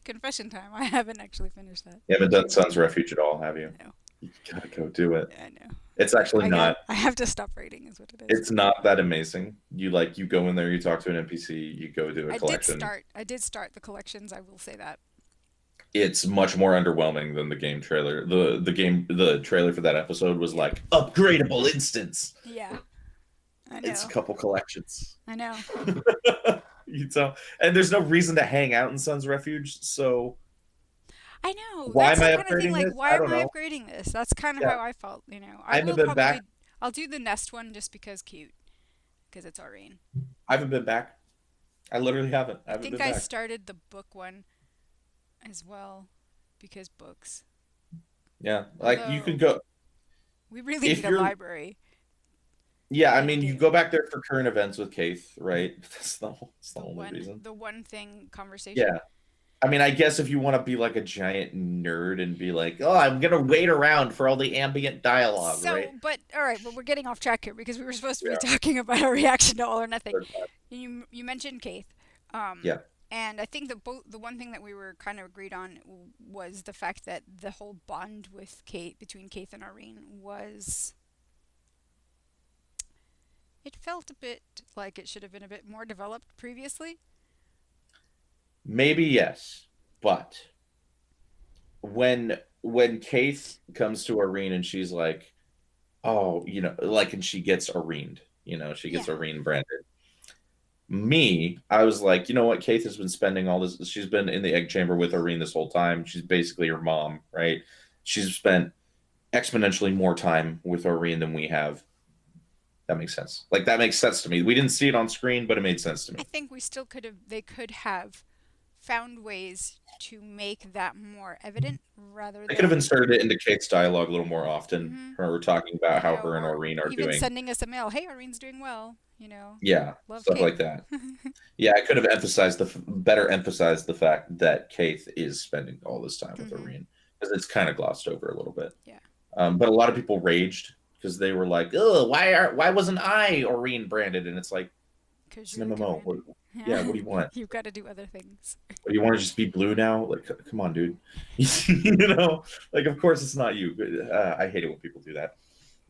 Confession time. I haven't actually finished that. You haven't done Sun's Refuge at all, have you? I know. You gotta go do it. I know. It's actually not. I have to stop rating, is what it is. It's not that amazing. You go in there, you talk to an NPC, you go do a collection. I did start the collections. I will say that. It's much more underwhelming than the game trailer. The trailer for that episode was like upgradable instance. Yeah, I know. It's a couple collections. I know. You tell, and there's no reason to hang out in Sun's Refuge. So I know. why That's am the I kind of thing. upgrading Like, this? why I am don't I know. upgrading this? That's kind of Yeah, how I felt. You know, I I haven't will been back. probably. I'll do the nest one just because cute, because it's Aurene. I haven't been back. I literally haven't. I I haven't think been I back. started the book one as well, because books. Yeah, like you could Although go we really if need a you're. library Yeah, I in mean, you go game. back there for current events with Keith, right? That's the only reason. The one thing conversation. Yeah. I mean, I guess if you want to be like a giant nerd and be like, oh, I'm gonna wait around for all the ambient dialogue, right? So, but all right, but we're getting off track here because we were supposed to be Yeah. talking about our reaction to All or Nothing. Third time. You mentioned Keith, um, Yeah. and I think the one thing that we were kind of agreed on was the fact that the whole bond with Kate between Keith and Irene was, it felt a bit like it should have been a bit more developed previously. Maybe yes, but when Keith comes to Irene and she's like, oh, like, and she gets Arened, she gets Yeah. Arene branded. I was like, you know what? Keith has been spending all this. She's been in the egg chamber with Irene this whole time. She's basically her mom, right? She's spent exponentially more time with Irene than we have. That makes sense. Like that makes sense to me. We didn't see it on screen, but it made sense to I me. think we still could have, they could have found ways to make that more evident rather They could have than, inserted it into Kate's dialogue a little more often. hmm Her talking about how her and or Irene are even doing. sending us a mail. Hey, Irene's doing well. Yeah, Love stuff Kate. like that. Yeah, I could have better emphasized the fact that Keith is spending all this time with Hmm. Irene because it's kind of glossed over a little bit. Yeah, But a lot of people raged because they were like, "Oh, why wasn't I Irene branded?" And it's like because it's you're an the MMO. commander. Yeah, Yeah, what do you want? you've got to do other things. What, do you want to just be blue now? Like, come on, dude. Like of course it's not you. I hate it when people do that.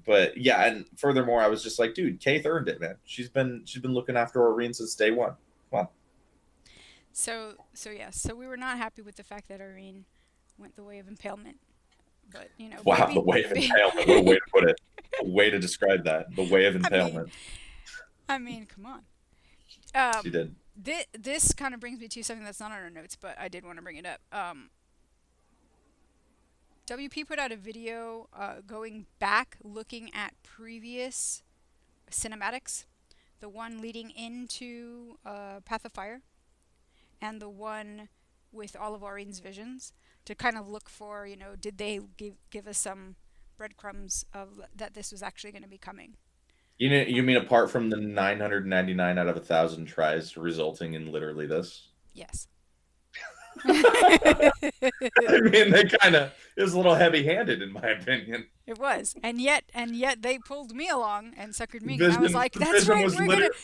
But yeah, and furthermore, I was just like, dude, Keith earned it, man. She's been looking after Irene since day one. Come on. So yes, so we were not happy with the fact that Irene went the way of impalement. But Wow, the way of impalement. What a way to put it. A way to describe that. The way of I mean, impalement. come on. She Um, did. this kind of brings me to something that's not on our notes, but I did want to bring it up. WP put out a video going back, looking at previous cinematics, the one leading into Path of Fire, and the one with all of Aurine's visions, to kind of look for, did they give us some breadcrumbs of that this was actually going to be coming? You mean apart from the 999 out of 1,000 tries resulting in literally this? Yes. I mean, it was a little heavy-handed in my opinion. It was, and yet they pulled me along and suckered me, and I was Vision, like, "That's Vision right, was we're gonna." literally.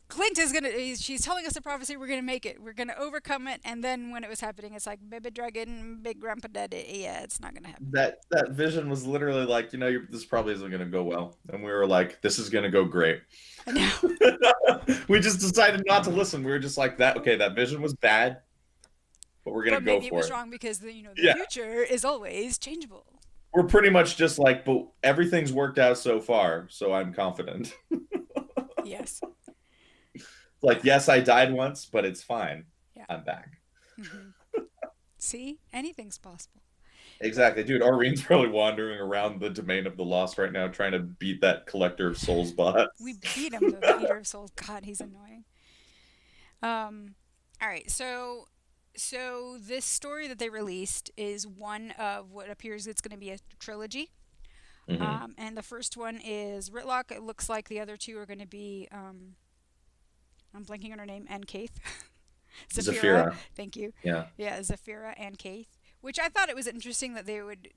Clint is gonna. She's telling us the prophecy. We're gonna make it. We're gonna overcome it. And then when it was happening, it's like baby dragon, big grandpa daddy. Yeah, it's not gonna happen. That vision was literally like, this probably isn't going to go well, and we were like, this is going to go great. I know. We just decided not to listen. We were just like that. Okay, that vision was bad, but we're going But to go maybe it for was it. wrong because the Yeah, future is always changeable. we're pretty much just like, but everything's worked out so far, so I'm confident. Yes. Like, yes, I died once, but it's fine. Yeah. I'm back. Hmm. See, anything's possible. Exactly, dude. Aurine's probably wandering around the domain of the lost right now, trying to beat that collector of souls boss. We beat him, though, the Eater of Souls. God, he's annoying. All right, so So this story that they released is one of what appears it's going to be a trilogy. Hmm. And the first one is Ritlock. It looks like the other two are going to be, I'm blanking on her name, and Kaith. Zafira. Zafira. Thank you. Yeah. Yeah, Zafira and Kaith. Which I thought it was interesting that they would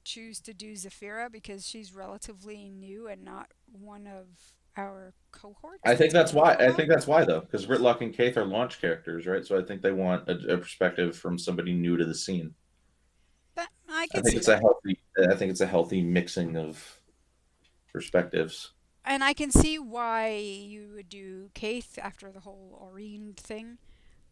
choose to do Zafira because she's relatively new and not one of our cohorts I think that's been that's in why. I Ritlock. think that's why though, because Ritlock and Kaith are launch characters, right? So I think they want a perspective from somebody new to the scene. But I I can think see it's a that. healthy. I think it's a healthy mixing of perspectives. And I can see why you would do Kaith after the whole Aureen thing.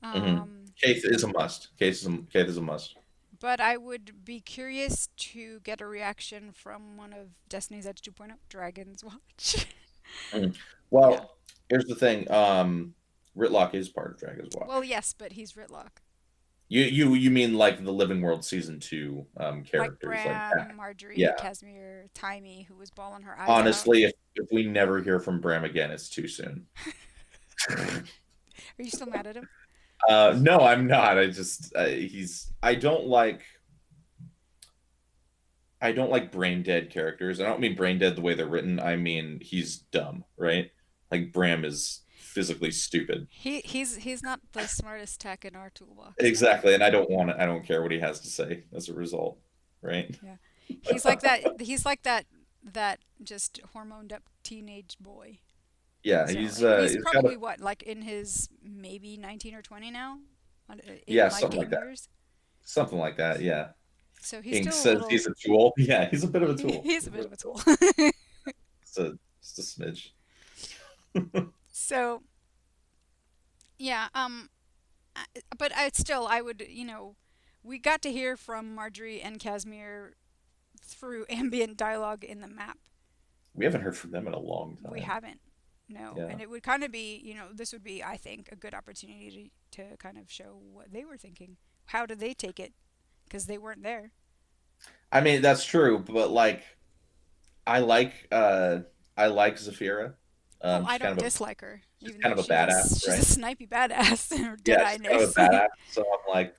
Hmm. Um, Kaith is a must. Kaith is a must. but I would be curious to get a reaction from one of Destiny's Edge 2.0, Dragon's Watch. Mhm. Yeah. Well, here's the thing. Ritlock is part of Dragon's Well, Watch. yes, but he's Ritlock. You mean like the Living World season two Like characters like Bram, that? Marjorie, Yeah. Casimir, Timey, who was bawling her eyes out. Honestly, if we never hear from Bram again, it's too soon. Are you still mad at him? No, I'm not. I just he's. I don't like brain dead characters. I don't mean brain dead the way they're written. I mean he's dumb, right? Like Bram is physically stupid. He's not the smartest tech in our toolbox. No. Exactly, and I don't want it. I don't care what he has to say as a result, right? Yeah. He's like that. He's like that just hormoned up teenage boy. Yeah, So, and he's he's got a probably what, like in his maybe 19 or 20 now, in yeah, like something like game that. years. Something like that, yeah. So he's Ink still a says little. he's a tool. Yeah, he's a bit of a tool. He's a bit of a tool. Just a smidge. So yeah, but I still I would we got to hear from Marjorie and Casimir through ambient dialogue in the map. We haven't heard from them in a long We time. haven't. No, Yeah. and it would kind of be, this would be, I think, a good opportunity to kind of show what they were thinking. How did they take it? Because they weren't there. I mean, that's true, but like I like uh I like Zafira. Oh, I She's don't kind of a dislike her, she's even kind though of a badass, she's a right? snipey badass in her Yeah, she's kind of a dead-eyedness. badass. So I'm like,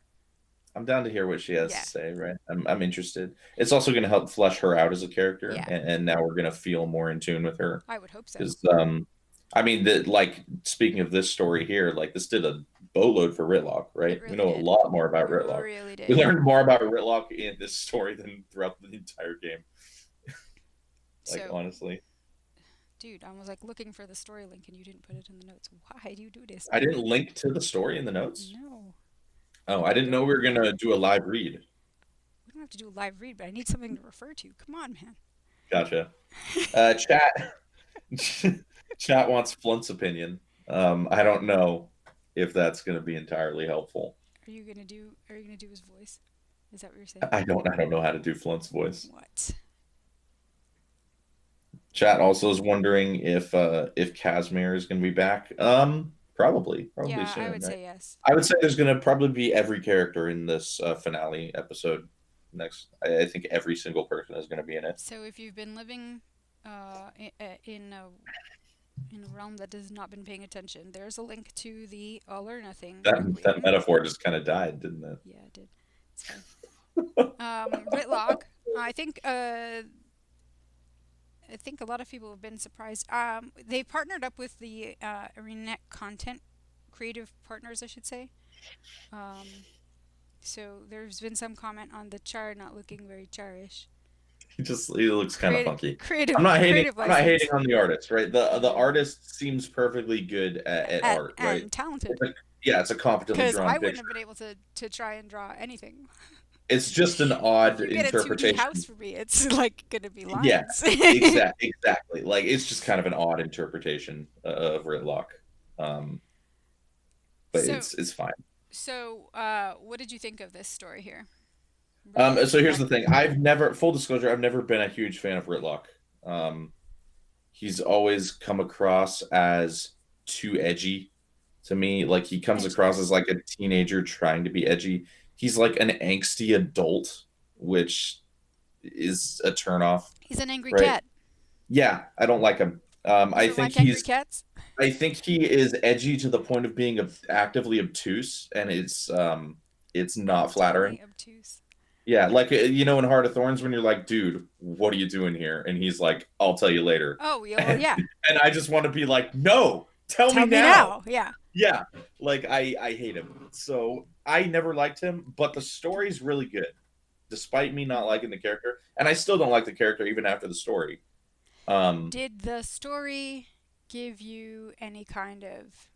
I'm down to hear what she has to Yeah, say, right? I'm interested. It's also going to help flesh her out as a character, yeah, and now we're going to feel more in tune with her. I would hope so. Because, I mean, like speaking of this story here, like this did a boatload for Ritlock, It right? We really know a did. lot more about It Ritlock. really We did. learned more about Ritlock in this story than throughout the entire game. Like So, honestly, dude, I was like looking for the story link and you didn't put it in the notes. Why do you do this, I man? didn't link to the story in the notes. No. Oh, You I can didn't know go. we were gonna do a live read. We don't have to do a live read, but I need something to refer to. Come on, man. Gotcha. Chat chat wants Flunt's opinion. I don't know if that's going to be entirely helpful. Are you gonna do his voice? Is that what you're saying? I don't know how to do Flunt's voice. What? Chat also is wondering if Casimir is going to be back. Probably Yeah, I soon, would right? say yes. I would say there's going to probably be every character in this finale episode next. I think every single person is going to be in it. So if you've been living in a realm that has not been paying attention, there's a link to the All or Nothing That Requiem. metaphor just kind of died, didn't it? Yeah, it did. It's fine. Ritlock. I think I think a lot of people have been surprised. They partnered up with the ArenaNet content creative partners, I should say. Um, so there's been some comment on the char not looking very charish. He looks kind of funky. Creative I'm not hating license. on the artist, right? The Yeah, artist seems perfectly good at art, right? and talented. It's a, yeah, it's a competently Because drawn I wouldn't picture. have been able to try and draw anything. It's just an If odd you get a 2D house interpretation. for me, it's like gonna be Yeah, lines. exactly. Like it's just kind of an odd interpretation of Ritlock, um, but so it's fine. what did you think of this story here? So here's Back the to thing. you. Full disclosure, I've never been a huge fan of Ritlock. Um, he's always come across as too edgy to me. Like he comes Edgy. across as like a teenager trying to be edgy. He's like an angsty adult, which is a turnoff, He's an angry right? cat. Yeah, I don't like him. You don't like angry cats? I think he is edgy to the point of being actively obtuse, and it's it's not flattering. Relatively obtuse. Yeah, like in Heart of Thorns when you're like, dude, what are you doing here? And he's like, I'll tell you later. Oh, yeah, well, And, yeah. and I just want to be like, no, tell me Tell me now. now. Yeah. Yeah, like I hate him. So I never liked him, but the story's really good, despite me not Mhm. liking the character. And I still don't like the character even after the story. Um, Did the story give you any kind of,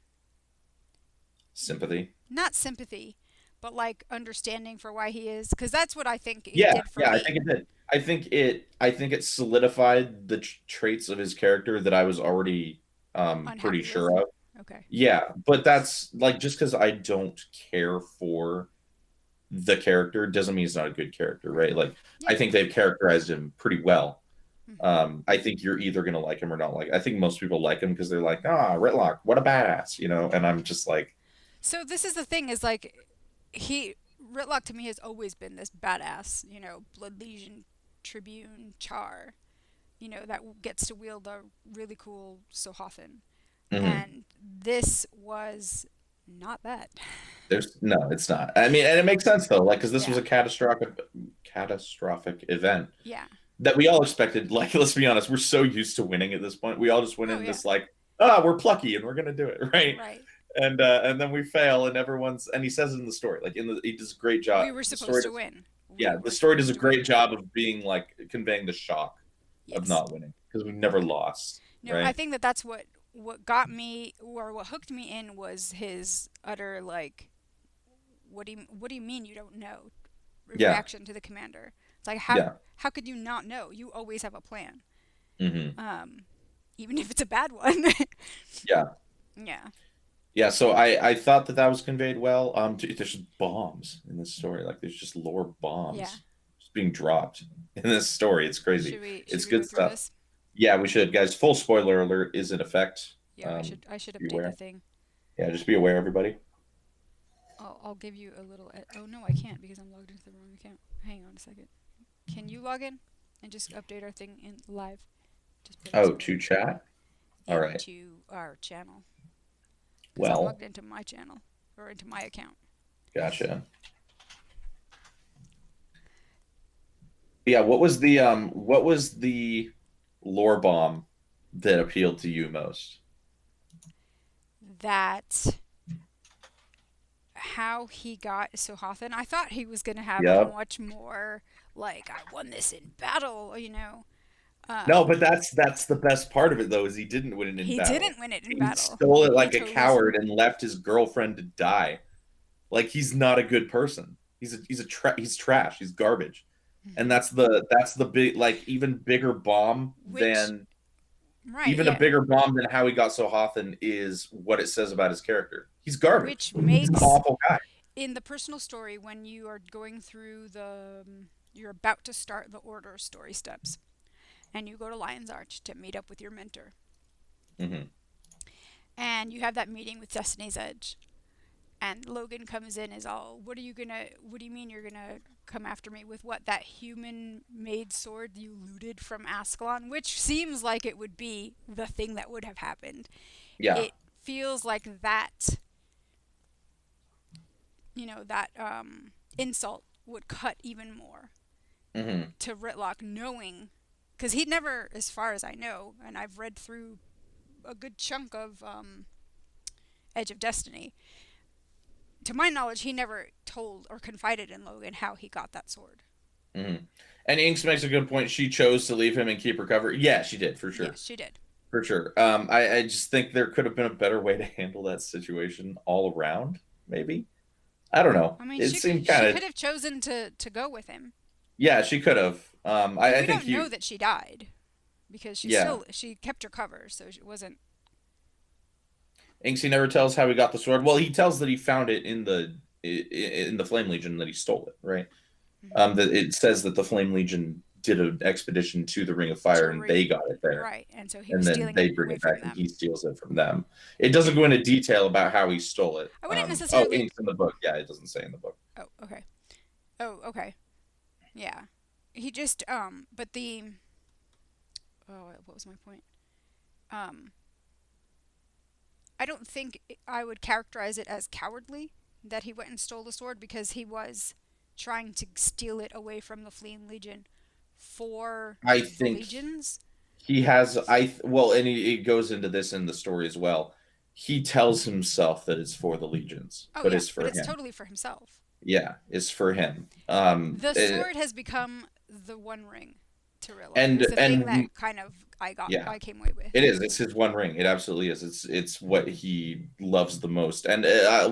Sympathy. not sympathy, but like understanding for why he is? Because that's what I think it Yeah, did for yeah, I me. think it did. I think it solidified the traits of his character that I was already pretty Unhappy with? sure of. Okay. Yeah, but that's like just because I don't care for the character doesn't mean he's not a good character, Right. right? Like I Yeah. think they've characterized him pretty well. Hmm. I think you're either gonna like him or not like. I think most people like him because they're like, Ritlock, what a badass. And I'm just like, So this is the thing is like he Ritlock to me has always been this badass, Blood Legion Tribune Char, that gets to wield a really cool Sohothan. mhm. And this was not that. There's no, it's not. I mean, and it makes sense though, like because this was Yeah. a catastrophic event Yeah. that we all expected. Like, let's be honest, we're so used to winning at this point. We all just went Oh in yeah. this like, we're plucky and we're gonna do it, right? Right. And then we fail, and he says it in the story, like he does a great job. We were The supposed story to does, win. yeah, We the were story does supposed a to win. great job of being like conveying the shock of Yes. not winning because we never lost, I right? think that's what got me or what hooked me in was his utter like what do you mean you don't know Yeah, reaction to the commander. It's like how yeah, how could you not know? You always have a plan. hmm Um Even if it's a bad one. yeah. Yeah. Yeah, so I thought that was conveyed well. There's just bombs in this story. Like there's just lore Yeah. bombs just being dropped in this story. It's crazy. Should It's we go good through stuff. this? Yeah, we should, guys. Full spoiler alert is in effect. Yeah, I should Be update the aware. thing. Yeah, just be aware, everybody. I'll give you a little oh no, I can't because I'm logged into the wrong account. Hang on a second. Can you log in and just update our thing in live? Just put Oh, export to chat. All right. into our channel because I'm Well, logged into my channel or into my account. gotcha. Yeah, what was the lore bomb that appealed to you most? That how he got Sohothan. I thought he was gonna have a Yep. much more like I won this in battle. No, Um, but that's the best part of it though, is he didn't win it in he battle. didn't win it in He battle. stole it He like a totally. coward and left his girlfriend to die. Like he's not a good person. He's trash. He's garbage. And Mhm. that's the big like Which right, even a yeah. bigger bomb than how he got so Hothan is what it says about his character. He's garbage. Which He's an makes awful guy. in the personal story when you are going through you're about to start the order story steps and you go to Lion's Arch to meet up with your mentor Hmm. and you have that meeting with Destiny's Edge and Logan comes in is all what do you mean you're gonna come after me with what that human made sword you looted from Ascalon, which seems like it would be the thing that would have happened. Yeah. It feels like that insult would cut even more Hmm. to Ritlock, knowing because he'd never, as far as I know, and I've read through a good chunk of Edge of Destiny. To my knowledge, he never told or confided in Logan how he got that sword. Hmm. And Inks makes a good point. She chose to leave him and keep her cover. Yeah, she did for sure. Yes, she did. For sure. I just think there could have been a better way to handle that situation all around, maybe. I don't know. I mean, It she seemed she kind of, could have chosen to go with him yeah, she could have. because I we think don't he, know that she died because yeah. she kept her cover, so she wasn't. Inksy never tells how he got the sword. Well, he tells that he found it in the Flame Legion that he stole it, right? Mhm. That it says that the Flame Legion did an expedition to the Ring of To Fire and they ring, got it there, right, and so he and was then stealing they it bring away it from back and he them. steals it from them. It doesn't go into detail about how he stole it. I wouldn't Oh, necessarily. Inks in the book. Yeah, it doesn't say in the book. Oh, okay. Oh, okay. Yeah. He just but the oh, what was my point? Um I don't think I would characterize it as cowardly that he went and stole the sword because he was trying to steal it away from the fleeing legion for I the think legions? he has. Well, and it goes into this in the story as well. He tells himself that it's for the legions, Oh but yeah, it's but for it's him. totally for himself. Yeah, it's for him. The sword has become the One Ring to Rillock. And Is the thing and that kind of yeah, I came away with. it is. It's his one ring. It absolutely is. It's what he loves the most. And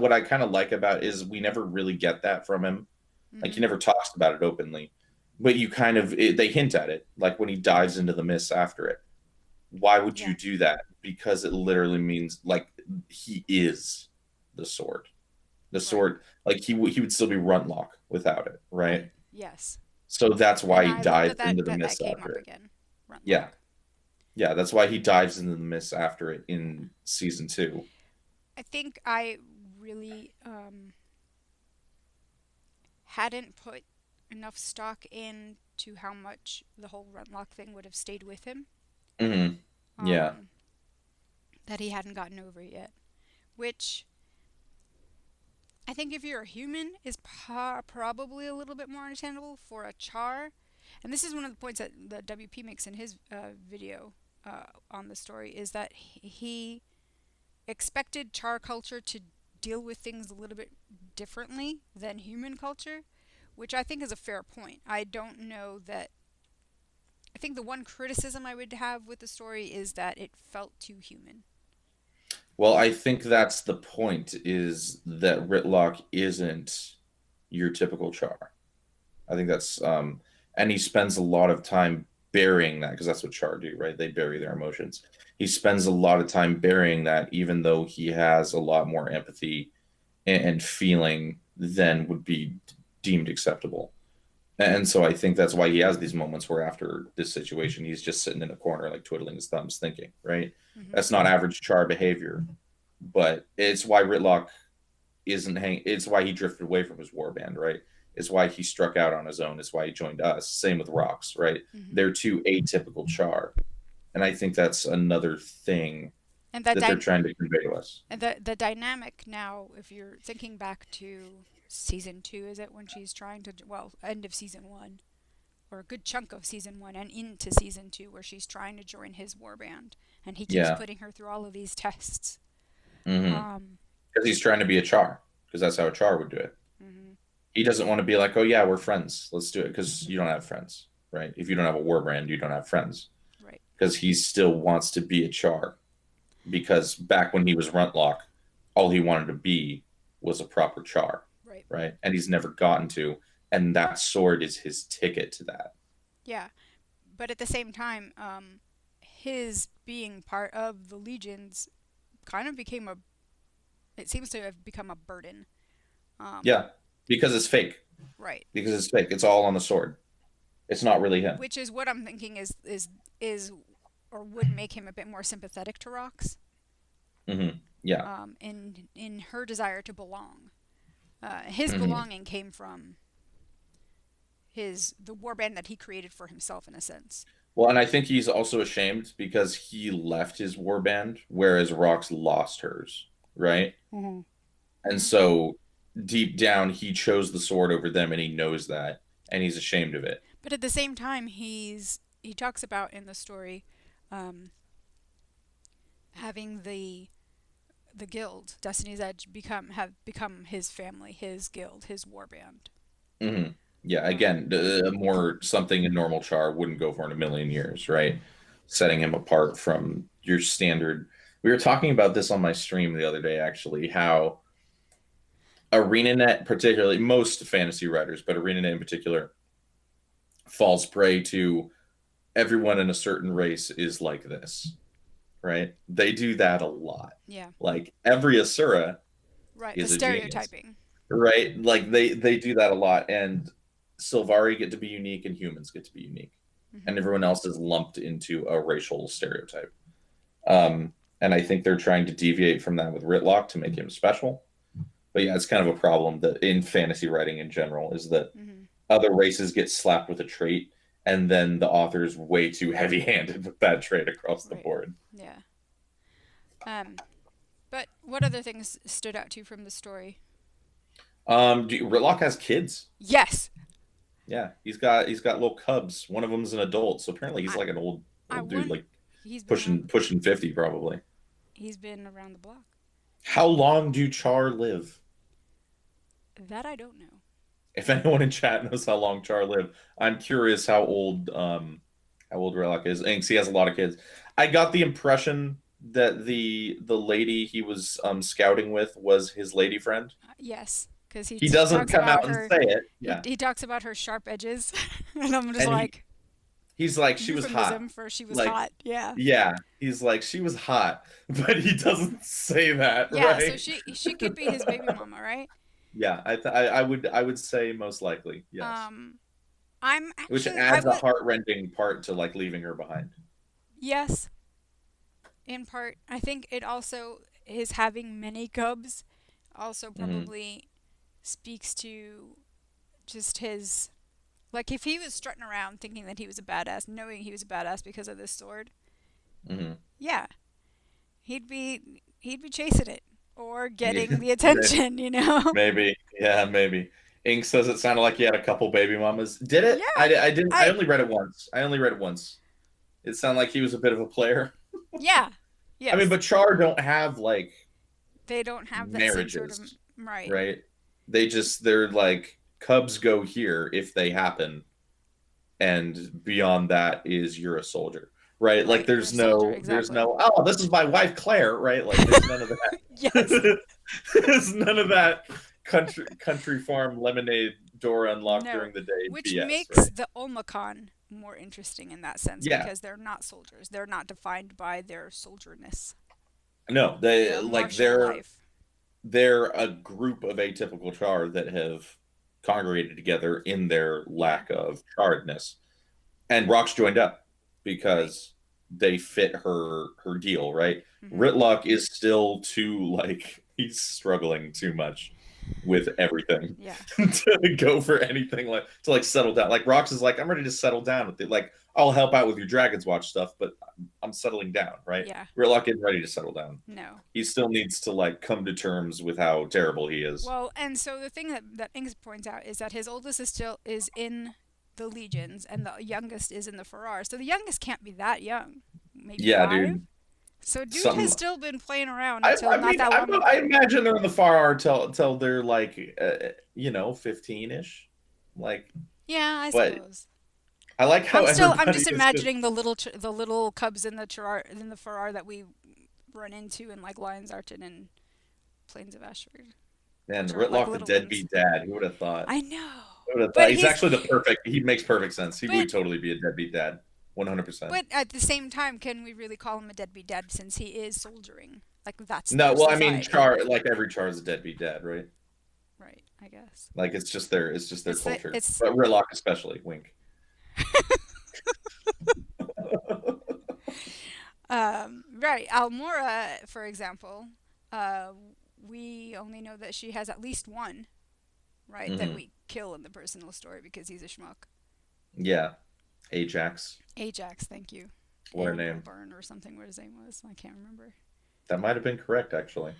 what I kind of like about it is we never really get that from him. Like he Hmm. never talks about it openly, but you kind of they hint at it. Like when he dives into the mist after it. Why would Yeah, you do that? Because it literally means like he is the sword. The right, sword, like he would still be Runtlock without it, right? right. Yes, So that's why and he I love dives that into the that mist came after up it. again. Yeah, Runtlock. yeah, that's why he dives into the mist after it in season two. I think I really hadn't put enough stock into how much the whole Runtlock thing would have stayed with him. Hmm. Yeah. Um, that he hadn't gotten over yet. Which I think if you're a human is probably a little bit more understandable for a char. And this is one of the points that WP makes in his video on the story is that he expected char culture to deal with things a little bit differently than human culture, which I think is a fair point. I don't know that. I think the one criticism I would have with the story is that it felt too human. Well, I think that's the point is that Ritlock isn't your typical Char. I think that's and he spends a lot of time burying that because that's what Char do, right? They bury their emotions. He spends a lot of time burying that, even though he has a lot more empathy and feeling than would be deemed acceptable. And so I think that's why he has these moments where after this situation, he's just sitting in a corner, like twiddling his thumbs, thinking, right? Hmm. That's not average Char behavior, but it's why Ritlock isn't hang. It's why he drifted away from his warband, right? It's why he struck out on his own. It's why he joined us. Same with Rocks, right? Hmm. They're too atypical Char, and I think that's another thing And that they're trying to convey to us. the dynamic now, if you're thinking back to season two, is it when she's trying to end of season one or a good chunk of season one and into season two, where she's trying to join his warband and he keeps Yeah, putting her through all of these tests. because Um, he's trying to be a Char, because that's how a Char would do it. mhm, He doesn't want to be like, oh yeah, we're friends, let's do it, because you don't have friends, right? If you don't have a warband, you don't have friends. right. Because he still wants to be a Char, because back when he was Runtlock, all he wanted to be was a proper Char, Right. right? And he's never gotten to, and that sword is his ticket to that. Yeah. But at the same time, his being part of the legions kind of became a. It seems to have become a burden. Um, Yeah, because it's fake. right. Because it's fake. It's all on the sword. It's not really him. Which is what I'm thinking is or would make him a bit more sympathetic to Rox. Hmm. Yeah. In her desire to belong. His Hmm. belonging came from the warband that he created for himself, in a sense. Well, and I think he's also ashamed because he left his warband, whereas Rox lost hers, right? Mm-hmm. And Mm-hmm. so deep down, he chose the sword over them, and he knows that, and he's ashamed of it. But at the same time, he talks about in the story um, having the guild, Destiny's Edge, become his family, his guild, his warband. Hmm. Yeah. Um, Again, more something a normal Char wouldn't go for in a million years, right? Setting him apart from your standard. We were talking about this on my stream the other day, actually, how ArenaNet, particularly most fantasy writers, but ArenaNet in particular, falls prey to everyone in a certain race is like this, right? They do that a lot. yeah, Like every Asura right. The is a genius, stereotyping. right? Like they do that a lot, and Sylvari get to be unique, and humans get to be unique, and Hmm. everyone else is lumped into a racial stereotype. And I think they're trying to deviate from that with Ritlock to make him special. But yeah, it's kind of a problem that in fantasy writing in general is that Hmm. other races get slapped with a trait, and then the author's way too heavy-handed with that trait across the Right. board. Yeah. Um, but what other things stood out to you from the story? Ritlock has kids. Yes. Yeah, he's got little cubs. One of them's an adult, so apparently he's I like an I old dude, won. like He's been around. pushing 50 probably. He's been around the block. How long do Char live? That I don't know. If anyone in chat knows how long Char lived, I'm curious how old Rilak is. Inks, he has a lot of kids. I got the impression that the lady he was scouting with was his lady friend. Yes, because He doesn't talks come about out and her. say it. He Yeah. he talks about her sharp edges, and I'm just And like he's like she was hot. euphemism for she was Like hot. Yeah. yeah, he's like she was hot, but he doesn't say that, Yeah. So right? she could be his baby mama, right? Yeah, I would say most likely, yes. Um, I'm Which actually I adds a would heart-rending part to like leaving her behind. yes, in part. I think it also his having many cubs also Hmm. probably speaks to just his like if he was strutting around thinking that he was a badass, knowing he was a badass because of this sword, Hmm. yeah, he'd be chasing it or getting Yeah, the attention, you know? maybe. Yeah, maybe. Ink says it sounded like he had a couple baby mamas. Did it? Yeah. I didn't. I I only read it once. I only read it once. It sounded like he was a bit of a player. yeah. I mean, Yes. but Char don't have like They don't have that same sort of marriages, right. right? They're like Cubs go here if they happen, and beyond that is you're a soldier, right? Like Right. You're a soldier, there's exactly. no oh this is my wife Claire, right? Like there's none of Yes. that. There's none of that country farm lemonade door unlocked No. during the day Which BS, makes right? the Omicron more interesting in that sense Yeah. because they're not soldiers. They're not defined by their soldierness. No, they They're like martial life. they're a group of atypical char that have congregated together in their Yeah. lack of charredness. And Rock's joined up Right. because they fit her deal, right? Mhm. Ritlock is still too like he's struggling too much with everything Yeah. to go for anything like to like settle down. Like Rox is like, I'm ready to settle down with it. Like, I'll help out with your Dragon's Watch stuff, but I'm settling down, right? Yeah. Ritlock isn't ready to settle down. No. He still needs to like come to terms with how terrible he is. Well, and so the thing that Ings points out is that his oldest is still is in the legions and the youngest is in the Farrar. So the youngest can't be that young. Maybe Yeah, 5? dude. So dude has Something still been playing around until I not mean, that long I ago. imagine they're in the far art till they're like, 15-ish. Like, Yeah, I but suppose. I like how I'm everybody just is just, imagining the little cubs in the Farrar that we run into in like Lion's Archen and Plains of Ashford, man, which are like Ritlock the little ones. deadbeat dad. Who would have thought? I know. Who would have thought? But He's he's actually he makes perfect sense. He but would totally be a deadbeat dad. 100%. But at the same time, can we really call him a deadbeat dad since he is soldiering? Like that's No, their well, I mean, society, Char, like every Char is a deadbeat dad, right? right? I guess Like it's just their it's like culture. it's But Ritlock especially, wink. right. Almora, for example, uh, we only know that she has at least one, right? That Hmm. we kill in the personal story because he's a schmuck. Yeah, Ajax. Ajax, thank you. What a name. Angelburn or something. What his name was, I can't remember. That might have been correct, actually.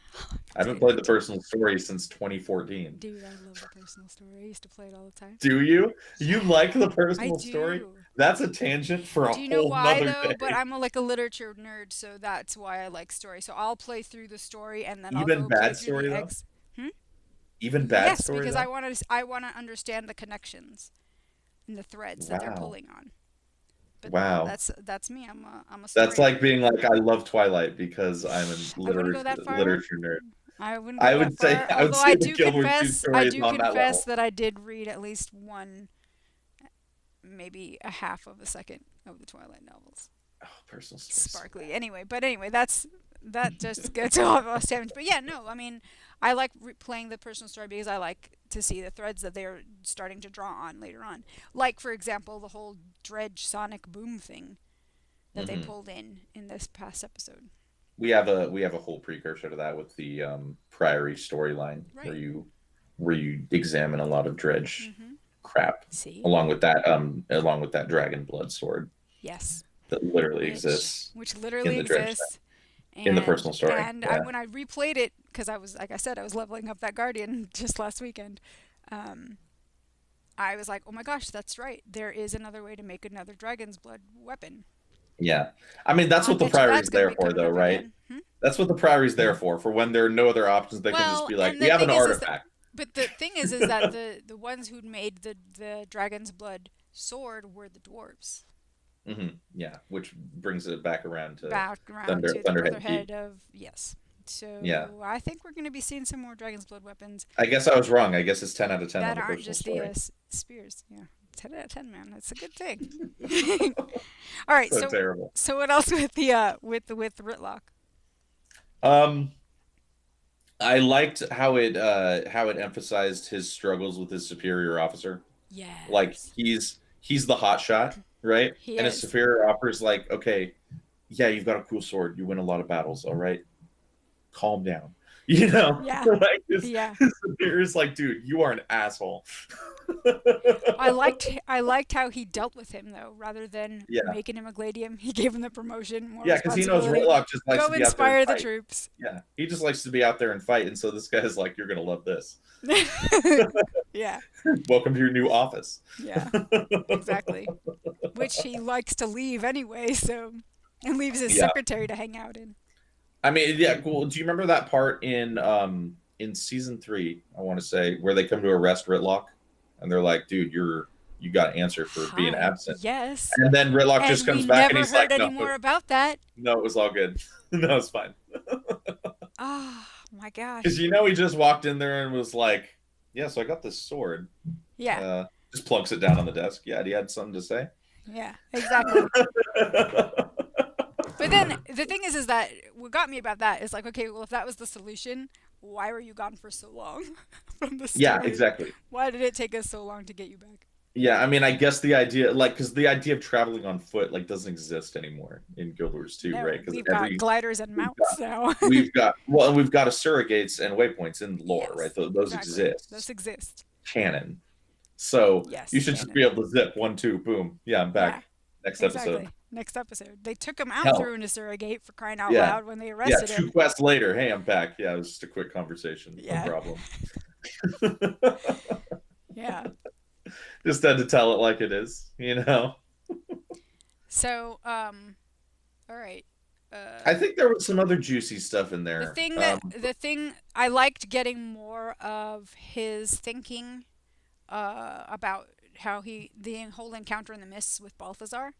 I haven't Dude, played the personal story since 2014. dude, I love the personal story. I used to play it all the time. Do you? You like Yeah, the I personal story? do. That's a tangent for a Do you know whole why nother though? But day. I'm like a literature nerd, so that's why I like story. So I'll play through the story and then I'll Even go play bad through the story though. eggs. Hmm? Even bad Yes, story because though. I want to understand the connections and the threads that they're Wow. pulling on. But Wow. that's me. I'm a That's story like nerd. being like, I love Twilight because I'm a I wouldn't go that far. literature nerd. I wouldn't go that far. I would Although say the Guild Wars 2 I story is do on that confess level. that I did read at least one, maybe a half of a second of the Twilight novels. Oh, personal story is so Sparkly. bad. Anyway, that just gets off tangent. But yeah, no, I mean, I like playing the personal story because I like to see the threads that they're starting to draw on later on. Like for example, the whole Dredge Sonic Boom thing that they Hmm. pulled in this past episode. We have a whole precursor to that with the Priory storyline Right. where you examine a lot of dredge Mm-hmm. crap See? along with that dragon blood sword Yes. that literally Which exists which in literally the dredge. exists in the personal story. And Yeah. when I replayed it, because I was, like I said, I was leveling up that Guardian just last weekend. Um, I was like, oh my gosh, that's right. There is another way to make another Dragon's Blood weapon. Yeah. I mean, that's I what the bet you Priory that's is going to there be for, coming though, up right? again. Hmm? That's what the Priory is there for when there are no other options. They can just Well, be like, and we the have an thing is that, artifact. but the thing is that the ones who'd made the Dragon's Blood sword were the dwarves. Yeah, which brings it back around to Back around to the Thunderhead Keep. Brotherhood of, yes. Yeah. So I think we're going to be seeing some more Dragon's Blood weapons I guess I was wrong. I guess it's 10 out of 10 on that the aren't personal just the story. spears. Yeah, 10 out of 10, man. That's a good thing. All right, So terrible. so what else with the with the Ritlock? Um, I liked how it emphasized his struggles with his superior officer. Like Yes, he's the hot shot, right? he And his is. superior officer's like, okay, yeah, you've got a cool sword. You win a lot of battles, all right? Calm down. You know, Yeah, like yeah. his superior's like, dude, you are an asshole. I liked how he dealt with him though, rather than Yeah. making him a gladium. He gave him the promotion, more Yeah, because he knows responsibility. Runtlock just likes Go to be out there and inspire the fight. troops. Yeah, he just likes to be out there and fight. And so this guy's like, you're going to love this. Yeah, Welcome to your new office. yeah, exactly. Which he likes to leave anyway, so and leaves his Yeah. secretary to hang out in. I mean, yeah, cool. Do you remember that part in season 3, I want to say, where they come to arrest Ritlock and they're like, dude, you got to answer for being Hi, absent. yes. And then Ritlock just And we comes back and never he's like, heard any more about that. no, it was all good. No, it's fine. Oh my Because gosh. he just walked in there and was like, yeah, so I got this sword. Yeah, Just plunks it down on the desk. Yeah, he had something to say. yeah, exactly. But then the thing is that what got me about that is like, okay, well, if that was the solution, why were you gone for so long from the Yeah, story? exactly. Why did it take us so long to get you back? Yeah, I mean, I guess the idea, like, because the idea of traveling on foot, like, doesn't exist anymore in Guild Wars 2, No, right? Because we've got gliders and mounts now. we've got a surrogates and waypoints in lore, Yes, right? Those exactly. exist, Those exist. canon. So you Yes, should just be canon. able to zip 1, 2, boom. Yeah, I'm Yeah, back. Next episode. exactly. Next episode. They took him out Hell, through a surrogate for crying out yeah, loud when they yeah. arrested 2 him. quests later, hey, I'm back. Yeah, it was just a quick conversation. No Yeah, problem. yeah. Just had to tell it like it is, you know. So, all right. I Uh, think there was some other juicy stuff in the there. thing that the thing I liked getting more of his thinking about how the whole encounter in the mists with Balthazar.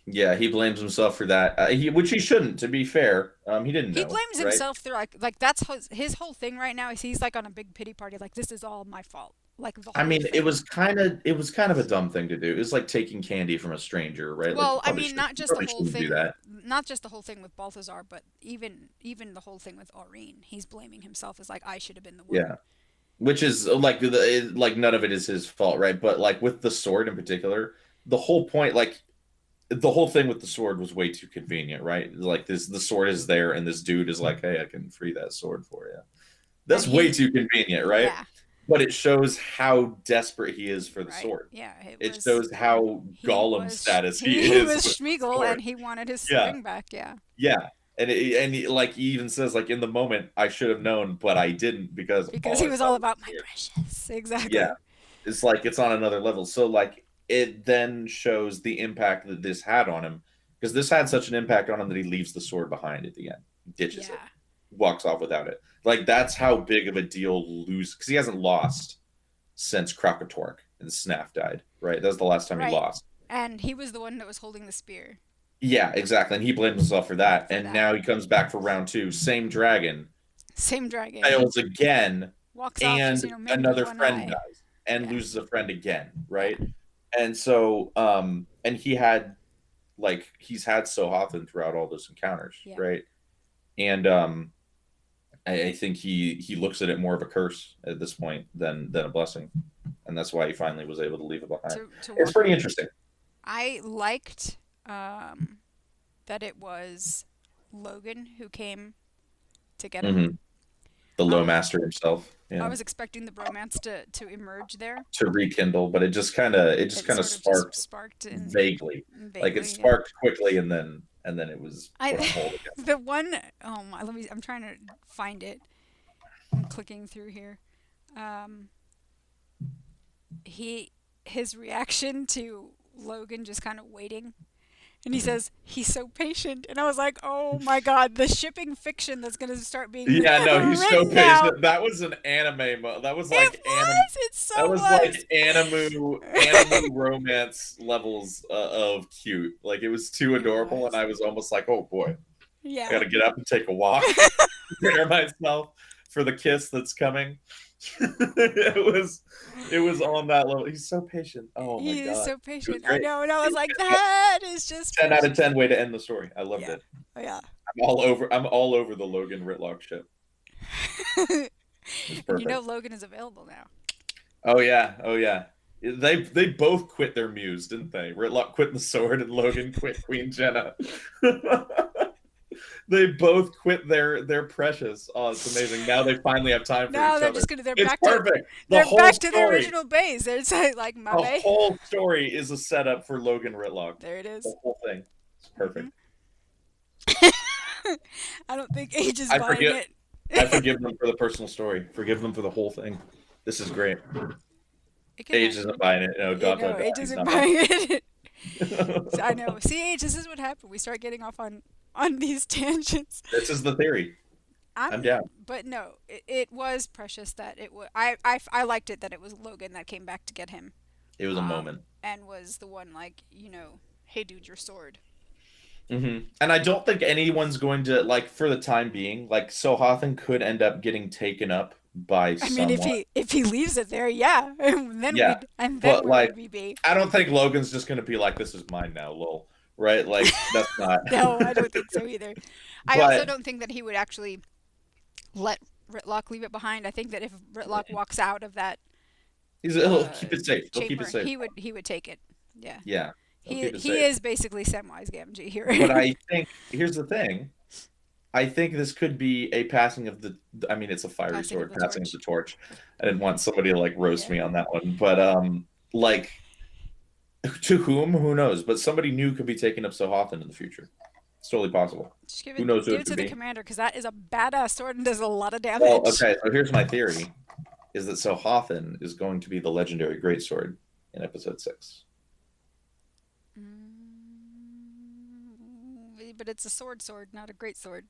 Yeah, he blames himself for that. Which he shouldn't. To be fair, he didn't He know, blames right? himself through like that's his whole thing right now is he's like on a big pity party like this is all my fault like the I whole mean, it thing. was kind of a dumb thing to do. It was like taking candy from a stranger, right? Like Well, I mean, you probably shouldn't do that. not just the whole thing with Balthazar, but even the whole thing with Aurene. He's blaming himself as like I should have been the one. Yeah, which is like like none of it is his fault, right? But like with the sword in particular, the whole point, like the whole thing with the sword was way too convenient, right? Like the sword is there, and this dude is like, "Hey, I can free that sword for you." And That's way too convenient, right? yeah, But it shows how desperate he is for the right. sword. Yeah, It shows how Gollum status he he is was with the Schmeagol sword. and he wanted his Yeah, ring back. Yeah, yeah, like he even says, like in the moment, I should have known, but I didn't because because all he I was saw all was about the my sword. precious. Yeah, Exactly. it's like it's on another level. So like it then shows the impact that this had on him because this had such an impact on him that he leaves the sword behind at the end, ditches it, Yeah. walks off without it. Like that's how big of a deal lose because he hasn't lost since Krakatork and Snaf died, right? That was the last time he Right. lost. And he was the one that was holding the spear Yeah, exactly. And he blames himself for that. for And that. now he comes back for round 2, same dragon, Same dragon fails again, walks off just and maimed with another one friend eye. dies and Yeah. loses a friend again, Yeah. right? And so and he had like he's had Sohathan throughout all those encounters, Yeah. right? And I think he looks at it more of a curse at this point than a blessing. And that's why he finally was able to leave it behind. To It's walk pretty away. interesting. I liked that it was Logan who came to get him. Hmm. The I low was master himself, I yeah, was expecting the bromance to emerge there. to rekindle, but it just kind of It sort of just sparked sparked and vaguely. Like it vaguely, yeah. sparked quickly and then and then it was put on I hold again. the one oh my, let me I'm trying to find it. I'm clicking through here. Um, he his reaction to Logan just kind of waiting. And he Mhm. says he's so patient, and I was like, "Oh my God, the shipping fiction that's gonna start being Yeah, no, he's so written now." patient. That was an anime. That was It like anime. was. It That so was was. like anime romance levels of cute. Like it was too It adorable, and was. I was almost like, oh boy, I Yeah. gotta get up and take a walk, prepare myself for the kiss that's coming. It was on that level. He's so patient. Oh my He is god, so it was patient. I great. know, and I It was was like, that is just 10 out of precious. 10 way to end the story. I loved Yeah. it. Oh, yeah. I'm all over the Logan Ritlock ship. It's And you know perfect. Logan is available now. Oh yeah, oh yeah. They both quit their muse, didn't they? Ritlock quit the sword and Logan quit Queen Jenna. They both quit their precious. Oh, it's amazing. Now they finally have time for Now each other. they're It's back to perfect. The whole their story, original base. It's like my the bay. whole story is a setup for Logan Ritlock. There it The is. whole thing. It's Hmm. perfect. I don't think Age is I buying forgive it. I forgive them for the personal story. Forgive them for the whole thing. This is great. It can Age isn't happen. buying it. No, You God's know, not dying. Age He's isn't not buying buying it. So I it. know. See, Age, this is what happened. We start getting off on these tangents. This is the theory. I'm I'm, down. but no, it was precious that it was. I liked it that it was Logan that came back to get him, It was a moment. and was the one like, hey dude, your sword. And I don't think anyone's going to like for the time being. Like Sohathan could end up getting taken up by I mean, someone. if he leaves it there, yeah, Yeah, and then but where like would we be? I don't think Logan's just going to be like, "This is mine now, lol." Right? Like that's not. No, I don't think so either. I also But don't think that he would actually let Ritlock leave it behind. I think that if Ritlock walks out of that he'll keep it safe. He'll keep it chamber, safe. he would take it. Yeah, Yeah, he'll keep it he safe. is basically Samwise Gamgee But here. I think here's the thing. I think this could be a passing of the. I mean, it's a fiery Passing of sword, the passing of the torch. torch. I didn't want somebody to like roast Yeah. me on that one, but like to whom? Who knows? But somebody new could be taking up Sohathan in the future. It's totally possible. Just Who knows who give it it could to the be? commander because that is a badass sword and does a lot of Well, damage. okay. So here's my theory: is that Sohathan is going to be the legendary greatsword in episode 6. But it's a sword, not a great sword.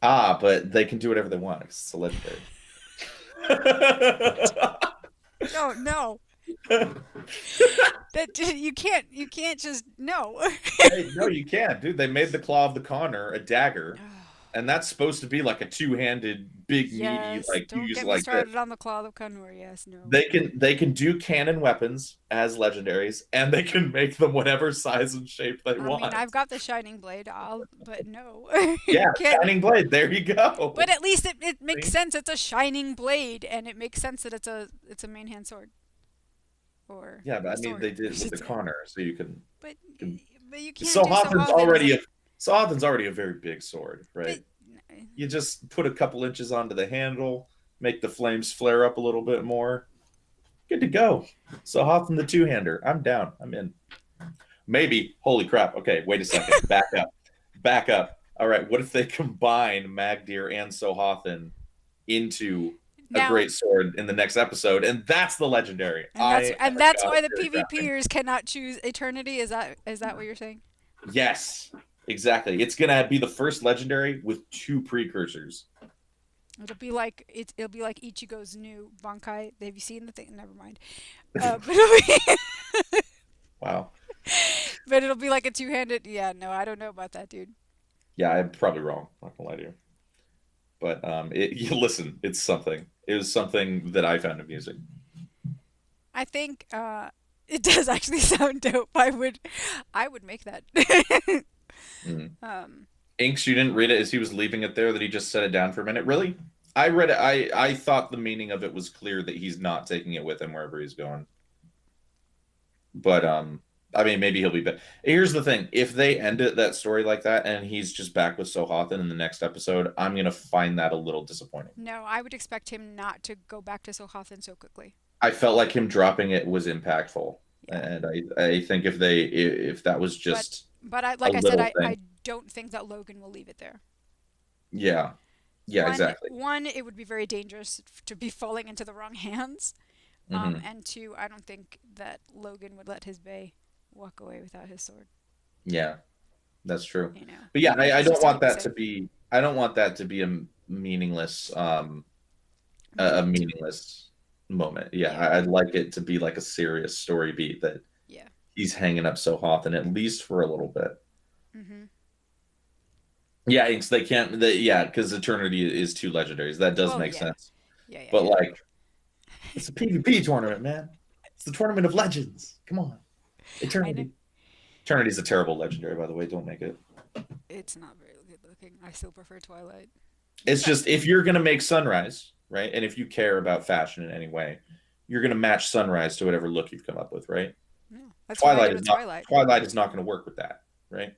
Ah, but they can do whatever they want because it's a legendary. No, no, that you can't just no. Hey, no, you can't, dude. They made the claw of the Connor a dagger, and that's supposed to be like a two-handed, big, meaty, Yes, like don't use get me like this. started on the Claw of Conor. Yes, no. They can do cannon weapons as legendaries, and they can make them whatever size and shape they I mean, want. I've got the Shining Blade, but no, Yeah, you can't. shining blade. There you But go. at least it makes See? sense. It's a Shining Blade, and it makes sense that it's a main hand sword or Yeah, but a I mean, sword, they did I it with should the say. Connor, so you But can. but you can't do Sohathan's Sahavan as already a. a Sohathan's already a very big sword, But right? You just put a couple inches onto the handle, make the flames flare up a little bit more. Good to go. Sohathan the two-hander. I'm down. I'm in. Maybe. Holy crap. Okay, wait a second. Back up. Back up. All right. What if they combine Magdir and Sohathan into a now great sword in the next episode? And that's the legendary. I am and a that's god why the theory crafting. PvPers cannot choose Eternity. Is that what you're saying? Yes, exactly. It's gonna be the first legendary with two precursors. It'll be like Ichigo's new Bankai. Have you seen the thing? Never mind. But Wow. but it'll be like a two-handed. Yeah, no, I don't know about that, dude. Yeah, I'm probably wrong. I'm not gonna lie to you. But you listen, it's something. It was something that I found amusing. I think it does actually sound dope. I would make that. Mm. um, Inks, you didn't read it as he was leaving it there that he just set it down for a minute. Really? I read it. I thought the meaning of it was clear that he's not taking it with him wherever he's going. But I mean, maybe he'll be back. Here's the thing: if they end it that story like that, and he's just back with Sohathan in the next episode, I'm gonna find that a little disappointing. no, I would expect him not to go back to Sohathan so quickly. I felt like him dropping it was impactful, Yeah, and I think if that was but just But a like I said, little thing. I don't think that Logan will leave it there. Yeah, yeah, exactly. One, it would be very dangerous to be falling into the wrong hands. Hmm. And two, I don't think that Logan would let his Bay walk away without his sword. Yeah, that's true. You know, But yeah, even if I it's don't just to want keep it that to safe. be. I don't want that to be a meaningless, a Moment. meaningless moment. Yeah, Yeah. I'd like it to be like a serious story beat that Yeah. he's hanging up so often, at least for a little bit. Mhm. Yeah, it's, they can't. Yeah, because Eternity is two legendaries. That does Well, make yeah. sense. Yeah, yeah, But yeah. like, it's a PvP tournament, man. It's the tournament of legends. Come on, I know Eternity. Eternity's a terrible legendary, by the way. Don't make it. it's not very good looking. I still prefer Twilight. It's But just if you're gonna make Sunrise, right, and if you care about fashion in any way, you're gonna match Sunrise to whatever look you've come up with, right? yeah, that's what I Twilight did is with not. Twilight. Twilight is not going to work with that, right?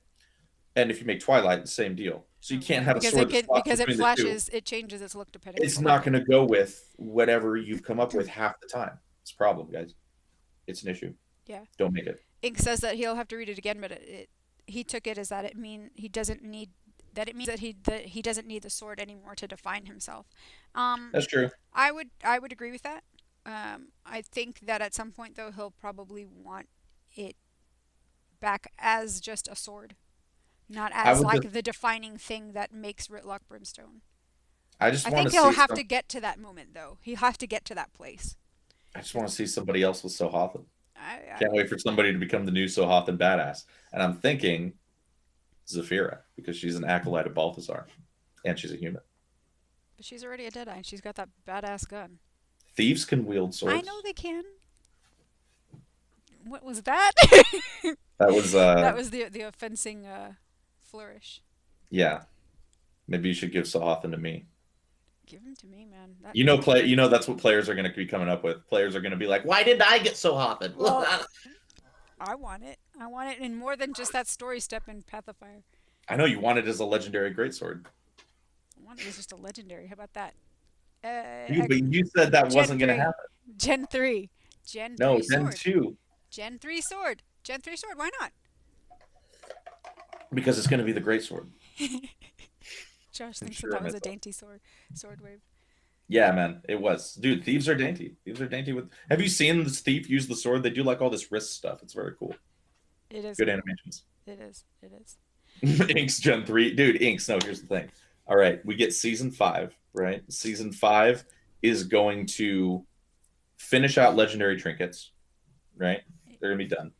And if you make Twilight, the same deal. So you can't Right, have a sword that swaps because it between the two. flashes, it changes its look depending on It's the not level. going to go with whatever you've come up with half the time. It's a problem, guys. It's an issue. Yeah. Don't make it. Ink says that he'll have to read it again, but he took it as that it mean he doesn't need that it means that he doesn't need the sword anymore to define himself. Um, That's true. I would agree with that. I think that at some point though he'll probably want it back as just a sword, not I as would just. like the defining thing that makes Ritlock Brimstone. I just I want to think he'll see have some. to get to that moment though. He'll have to get to that place. I just want to see somebody else with Sohathan. I Can't wait for somebody to become the new Sohathan badass. And I'm thinking Zafira because she's an acolyte of Balthazar, and she's a human. but she's already a Deadeye and she's got that badass gun. Thieves can wield I know swords. they can. What was that? That was That was the fencing flourish. yeah. Maybe you should give Sahathan to me. Give him to me, man. That You know, that's what players are going to be coming up with. Players are going to be like, "Why didn't I get Sahathan?" well, I want it. I want it in more than just that story step in Path of Fire. I know you want it as a legendary greatsword. I want it as just a legendary. How about that? But you said that Gen wasn't going to 3. happen. Gen 3. Gen No, 3 Gen sword. 2, Gen 3 sword. Gen 3 sword. Why not? because it's going to be the greatsword. Josh I'm thinks that sure of that was a myself. dainty sword wave. Yeah, man, it was. Dude, thieves are dainty. Thieves are dainty with. Have you seen this thief use the sword? They do like all this wrist stuff. It's very cool. It is Good cool. animations. It is. It is. Inks Gen 3. Dude, Inks, no, here's the thing. All right, we get season 5, right? Season 5 is going to finish out legendary trinkets, right? They're going to be done.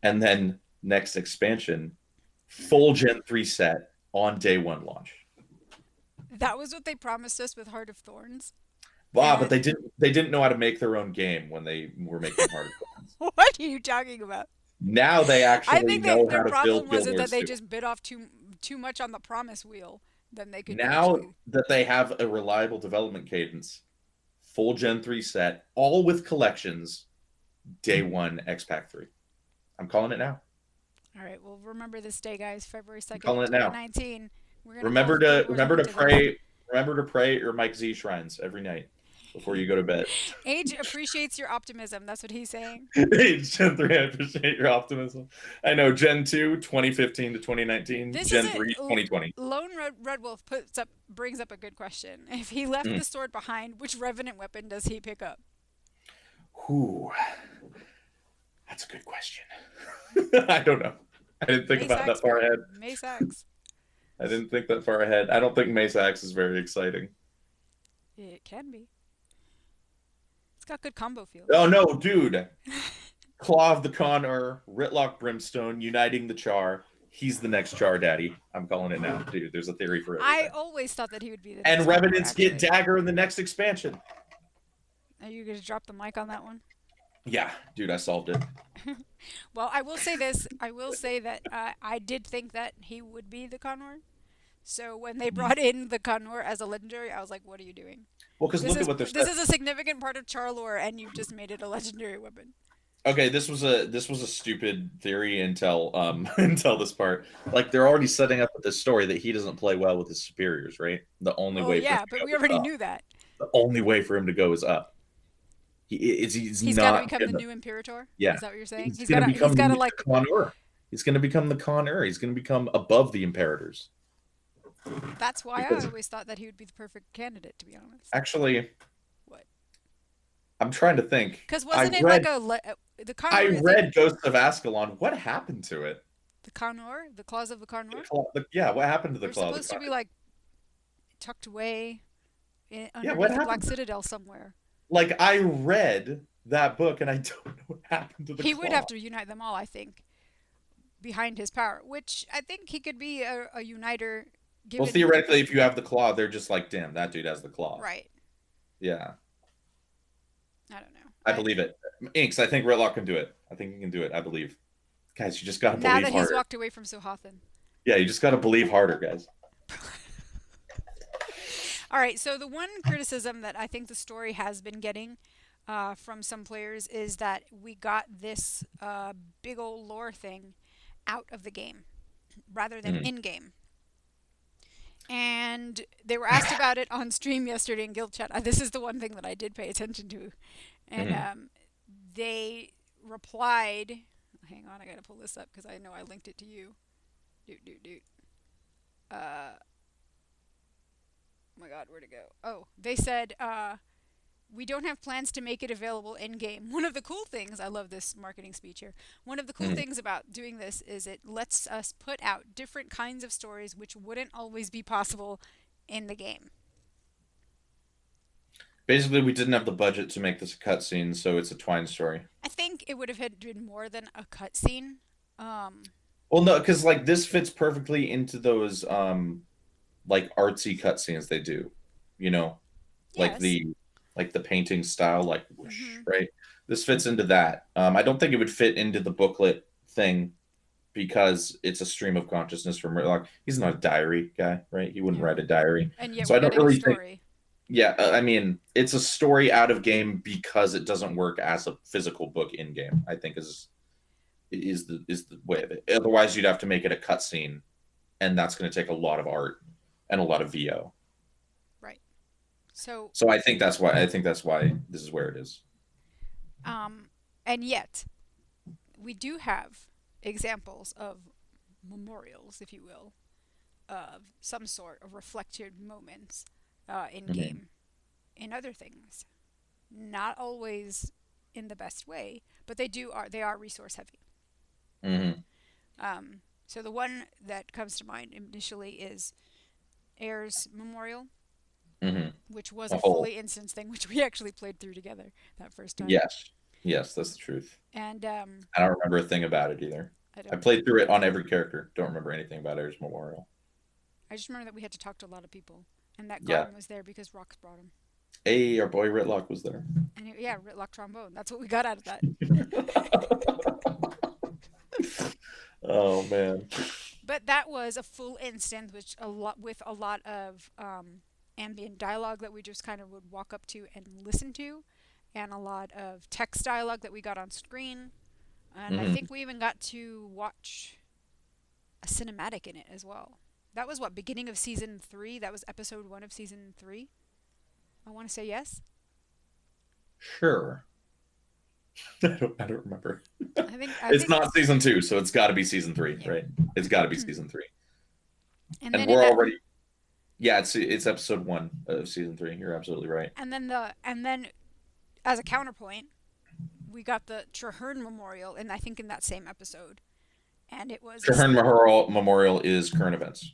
And then next expansion, full Gen 3 set on day 1 launch. That was what they promised us with Heart of Thorns. Wow, but And they didn't know how to make their own game when they were making Heart of Thorns. what are you talking about? Now they I actually think know their how to problem build was guild that wars they too. just bit off too much on the promise wheel than they could Now actually. that they have a reliable development cadence, full Gen 3 set, all with collections, day 1 X Pack 3. I'm calling it now. All right, well, remember this day, guys. February I'm 2nd, calling it now. 2019. We're gonna Remember hold Guild to Wars remember up to to this. pray. Remember to pray at your Mike Z shrines every night before you go to bed. Age appreciates your optimism. That's what he's saying. Gen 3, I appreciate your optimism. I know Gen 2, 2015 to 2019. This is Gen it. 3, 2020. Lone Red Wolf brings up a good question. If he left Mm. the sword behind, which revenant weapon does he pick up? Whew. That's a good question. I don't know. I didn't think Mace about that Axe, far man. ahead. Mace Axe. I didn't think that far ahead. I don't think Mace Axe is very exciting. It can be. It's got good combo feel. Oh no, dude. Claw of the Connor, Ritlock Brimstone, uniting the Char. He's the next Char daddy. I'm calling it now, dude. There's a theory for I everything. always thought that he would be the And next Conqueror, Revenants get actually. Dagger in the next expansion. Are you going to drop the mic on that one? Yeah, dude, I solved it. Well, I will say this. I will say that I did think that he would be the Conor. So when they brought in the Conor as a legendary, I was like, what are you doing? Well, because look at what they're This saying. is a significant part of Char lore, and you've just made it a legendary weapon. Okay, this was a stupid theory until until this part. Like they're already setting up with this story that he doesn't play well with his superiors, right? The only Well, way for him yeah, to but go we is already up. knew that. The only way for him to go is up. He's He's got to not become the gonna. new Imperator. Yeah, Is that what you're saying? he's gonna become He's got to Mr. like Connor. He's going to become the Con-ur. He's going to become above the Imperators. That's why I Because always thought that he would be the perfect candidate, to be honest. actually, What? I'm trying to think. Because wasn't it like the I Conor thing? read Ghosts of Ascalon. What happened to it? The Conor, the claws of the Conor. Yeah, what happened to the They're Claw of the supposed to Con? be like tucked away Yeah, what underneath the Black happened? Citadel somewhere. Like I read that book and I don't know what happened to the He would have Claw. to unite them all, I think, behind his power, which I think he could be a uniter Well, given. theoretically, if you have the Claw, they're just like, damn, that dude has the Claw. Right. Yeah, I don't know. I believe it. Inks, I think Runtlock can do it. I think he can do it. I believe. Guys, you just gotta Now believe that he's harder. walked away from Sohathan. Yeah, you just gotta believe harder, guys. All right, so the one criticism that I think the story has been getting from some players is that we got this big old lore thing out of the game rather than Mm. in game. And they were asked about it on stream yesterday in Guild Chat. This is the one thing that I did pay attention to. And Mm. they replied, hang on, I gotta pull this up because I know I linked it to you. Doot, doot, doot. Oh my god, where'd it go? Oh, they said, we don't have plans to make it available in game. One of the cool things, I love this marketing speech here. One of the cool Mm. things about doing this is it lets us put out different kinds of stories which wouldn't always be possible in the game. Basically, we didn't have the budget to make this a cutscene, so it's a Twine story. I think it would have had been more than a cutscene. Well, no, because like this fits perfectly into those like artsy cutscenes they do, you know, like Yes. the painting style, like whoosh, Hmm. right? This fits into that. I don't think it would fit into the booklet thing because it's a stream of consciousness from Ritlock. He's not a diary guy, right? He wouldn't No. write a diary. And yet So we're I don't getting a really think, story. yeah, I mean, it's a story out of game because it doesn't work as a physical book in game, I think is the way of it. Otherwise, you'd have to make it a cutscene, and that's going to take a lot of art and a lot of VO. Right. So, So I think that's why this is where it is. and yet we do have examples of memorials, if you will, of some sort of reflected moments in Mm-hmm. game, in other things. Not always in the best way, but they are resource heavy. Mm-hmm. So the one that comes to mind initially is Air's Memorial, Mm-hmm. which was A a whole fully instanced thing, which we actually played through together that first time. yes, yes, that's the truth. And I don't remember a thing about it either. I I don't. played through it on every character. Don't remember anything about Air's Memorial. I just remember that we had to talk to a lot of people, and that Yeah. Garden was there because Rox brought him. Hey, our boy Ritlock was there. And yeah, Ritlock trombone. That's what we got out of that. Oh man. But that was a full instance, which with a lot of ambient dialogue that we just kind of would walk up to and listen to, and a lot of text dialogue that we got on screen. And I Mm-hmm. think we even got to watch a cinematic in it as well. That was what, beginning of season 3? That was episode 1 of season 3? I want to say yes. Sure. I don't remember. I It's think not season 2, so it's got to be season 3, yeah. right? It's got to be season 3. And And then in we're that already yeah, it's episode 1 of season 3. You're absolutely right. and then as a counterpoint, we got the Traherne Memorial, and I think in that same episode, and it was Traherne Memorial is current events.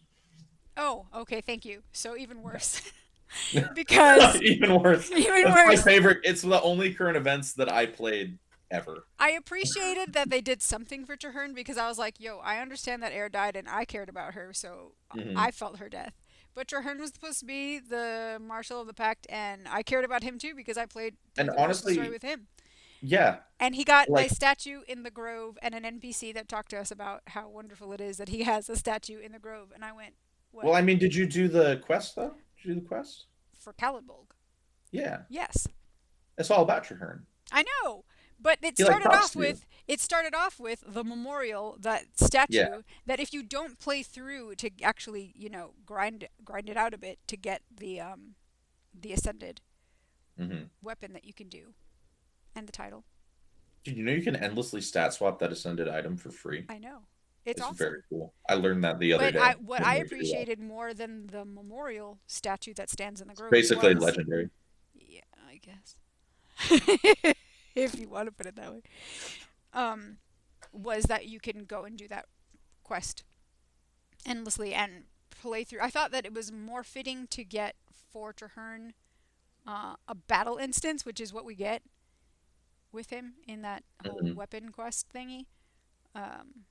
oh, okay, thank you. So even worse, because Even worse. even That's my worse. favorite. It's the only current events that I played ever. I appreciated that they did something for Traherne because I was like, yo, I understand that Air died and I cared about her, so Hmm. I felt her death. But Traherne was supposed to be the Marshal of the Pact, and I cared about him too because I played through And the origin story honestly, with him. yeah, And he got a like, statue in the Grove and an NPC that talked to us about how wonderful it is that he has a statue in the Grove. And I went, what? well, I mean, did you do the quest though? Did you do the quest? For Calidbolg? Yeah, Yes. it's all about Traherne. I know. But He like talks to you. it started off with the memorial, that Yeah. statue that if you don't play through to actually, grind it out a bit to get the ascended Hmm. weapon that you can do and the title. Did you know you can endlessly stat swap that ascended item for free? I know. It's It's very awesome. cool. I learned that the other But day. what It I made me do that. appreciated more than the memorial statue that stands in the It's grove basically was, legendary. yeah, I guess, if you want to put it that way, um, was that you can go and do that quest endlessly and play through. I thought that it was more fitting to get for Traherne a battle instance, which is what we get with him in that whole Hmm. weapon quest thingy. Um,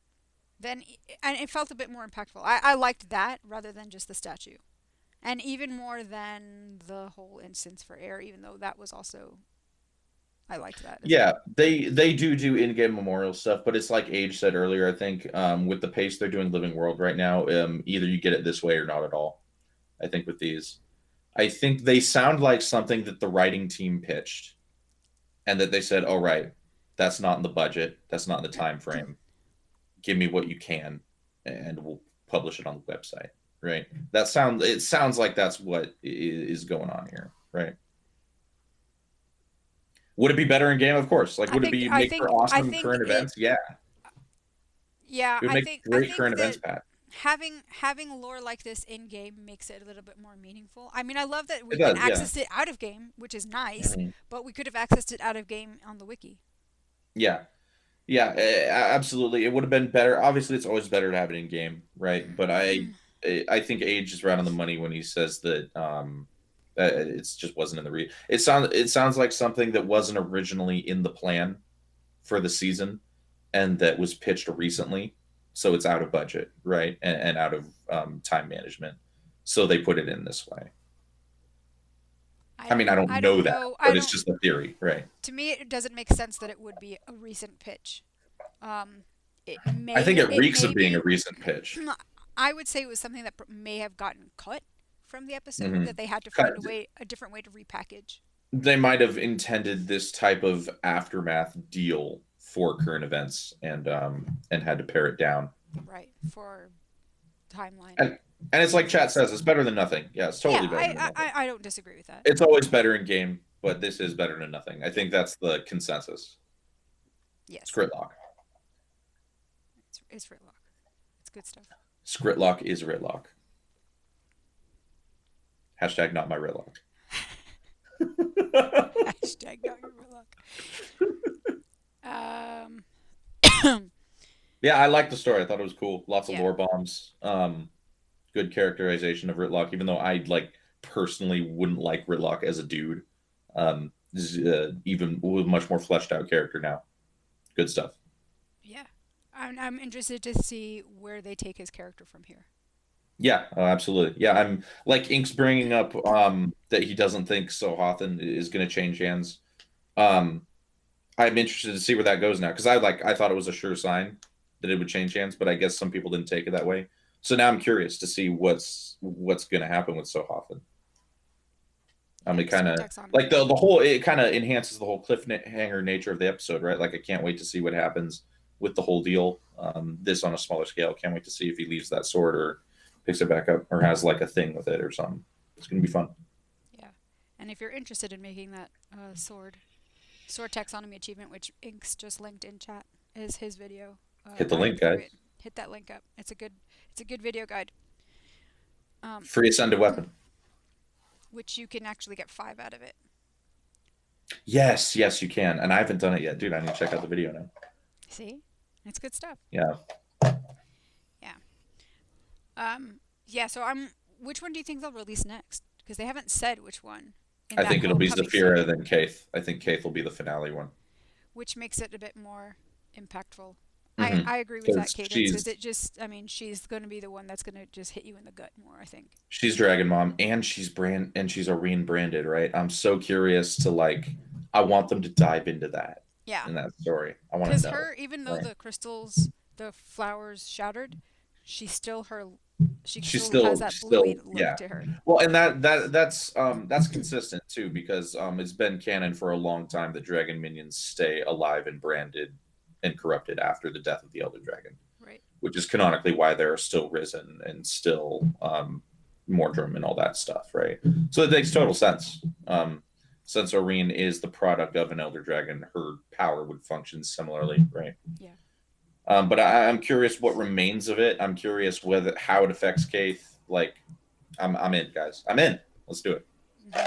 then and it felt a bit more impactful. I liked that rather than just the statue, and even more than the whole instance for air. Even though that was also I liked that as Yeah, well. they do in-game memorial stuff, but it's like Age said earlier. I think with the pace they're doing Living World right now, either you get it this way or not at all. I think with these, I think they sound like something that the writing team pitched, and that they said, "All right, that's not in the budget, that's not in the time frame. Give me what you can, and we'll publish it on the website." Right? It sounds like that's what is going on here, right? Would it be better in game? Of course. Like, I would it think be I make for think I awesome think current it. events? Yeah, Yeah, it would make I great think current that events, Pat. having lore like this in game makes it a little bit more meaningful. I mean, I love that It we can does, yeah. access it out of game, which is nice, Mhm. but we could have accessed it out of game on the wiki. Yeah, yeah, absolutely. It would have been better. Obviously, it's always better to have it in game, right? But I think Age is right on the money when he says that it's just wasn't in the it sounds like something that wasn't originally in the plan for the season, and that was pitched recently, so it's out of budget, right, and out of time management, so they put it in this way. I mean, I don't I know don't that, know. I but it's don't. just a theory, right? To me, it doesn't make sense that it would be a recent pitch. Um, I think it it reeks may of being a be. recent pitch. I would say it was something that may have gotten cut from the episode that Hmm. they had to find a different way to repackage. They might have intended this type of aftermath deal for current events, and had to pare it down. Right, for timeline. And it's like chat Reasons. says, it's better than nothing. Yeah, it's Yeah, totally better than nothing. I don't disagree with that. It's always better in game, but this is better than nothing. I think that's the consensus. Yes, Scritlock. it's Ritlock. It's good stuff. Scritlock is Ritlock. Hashtag not my Ritlock. Hashtag not your Ritlock. Yeah, I liked the story. I thought it was cool. Lots of Yeah, lore bombs. Good characterization of Ritlock, even though I like personally wouldn't like Ritlock as a dude. This is, even with much more fleshed out character now. Good stuff. yeah. I'm interested to see where they take his character from here. Yeah, oh, absolutely. Yeah, I'm like Ink's bringing up that he doesn't think Sohothan is going to change hands. Um, I'm interested to see where that goes now, because I thought it was a sure sign that it would change hands, but I guess some people didn't take it that way. So now I'm curious to see what's going to happen with Sohothan. Yeah, It kind sword of like taxonomy. the whole, it kind of enhances the whole cliffhanger nature of the episode, right? Like I can't wait to see what happens with the whole deal. This on a smaller scale. Can't wait to see if he leaves that sword or picks it back up or has like a thing with it or something. It's gonna be fun. Yeah, and if you're interested in making that sword taxonomy achievement, which Inks just linked in chat, is his video Hit the running link, through guys. it. Hit that link up. It's a good video guide. Free ascended weapon. Which you can actually get 5 out of it. Yes, yes, you can. And I haven't done it yet, dude. I need to check out the video now. See, it's good stuff. Yeah, Yeah. Yeah. So Which one do you think they'll release next? Because they haven't said which one in I that think it'll whole be coming Zafira soon, then Kaith. I think Kaith will be the finale one. which makes it a bit more impactful. Mm-hmm. I agree with that Because cadence. Is it just? I mean, she's going to be the one that's going to just hit you in the gut more. I think. she's Dragon Mom, and she's Arene branded, right? I'm so curious to like. I want them to dive into that Yeah. in that story. I want to Because know. her, even though Right? the crystals, the flowers shattered, she's still her. She She's still has still that she's still bluey look yeah. to her. Well, and that's consistent too, because it's been canon for a long time that dragon minions stay alive and branded and corrupted after the death of the elder dragon, Right. which is canonically why they're still risen and still Mordrum and all that stuff, right? So it makes total sense. Since Oreen is the product of an elder dragon, her power would function similarly, right? Yeah. But I'm curious what remains of it. I'm curious whether how it affects Keith. Like, I'm in, guys. I'm in. Let's do it. Hmm.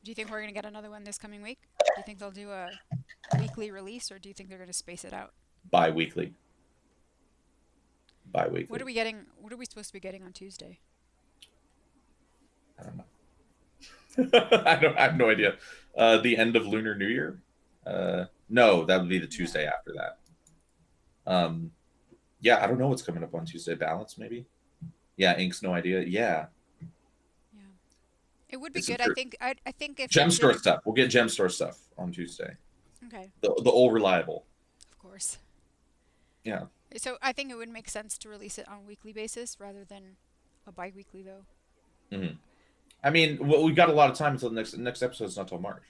Do you think we're gonna get another one this coming week? Do you think they'll do a weekly release, or do you think they're gonna space it out? Bi-weekly. What are Bi-weekly. we getting? What are we supposed to be getting on Tuesday? I don't know. I have no idea. The end of Lunar New Year. No, that would be the No. Tuesday after that. Um, yeah, I don't know what's coming up on Tuesday. Balance, maybe. Yeah, Ink's no idea. Yeah, Yeah. It would be it's some good. true. I think if Gem they did store it. stuff. We'll get gem store stuff on Tuesday. Okay. The old reliable. Of course. Yeah. So I think it would make sense to release it on a weekly basis rather than a bi-weekly though. Hmm. I mean, well, we've got a lot of time until the next episode. Is not till March,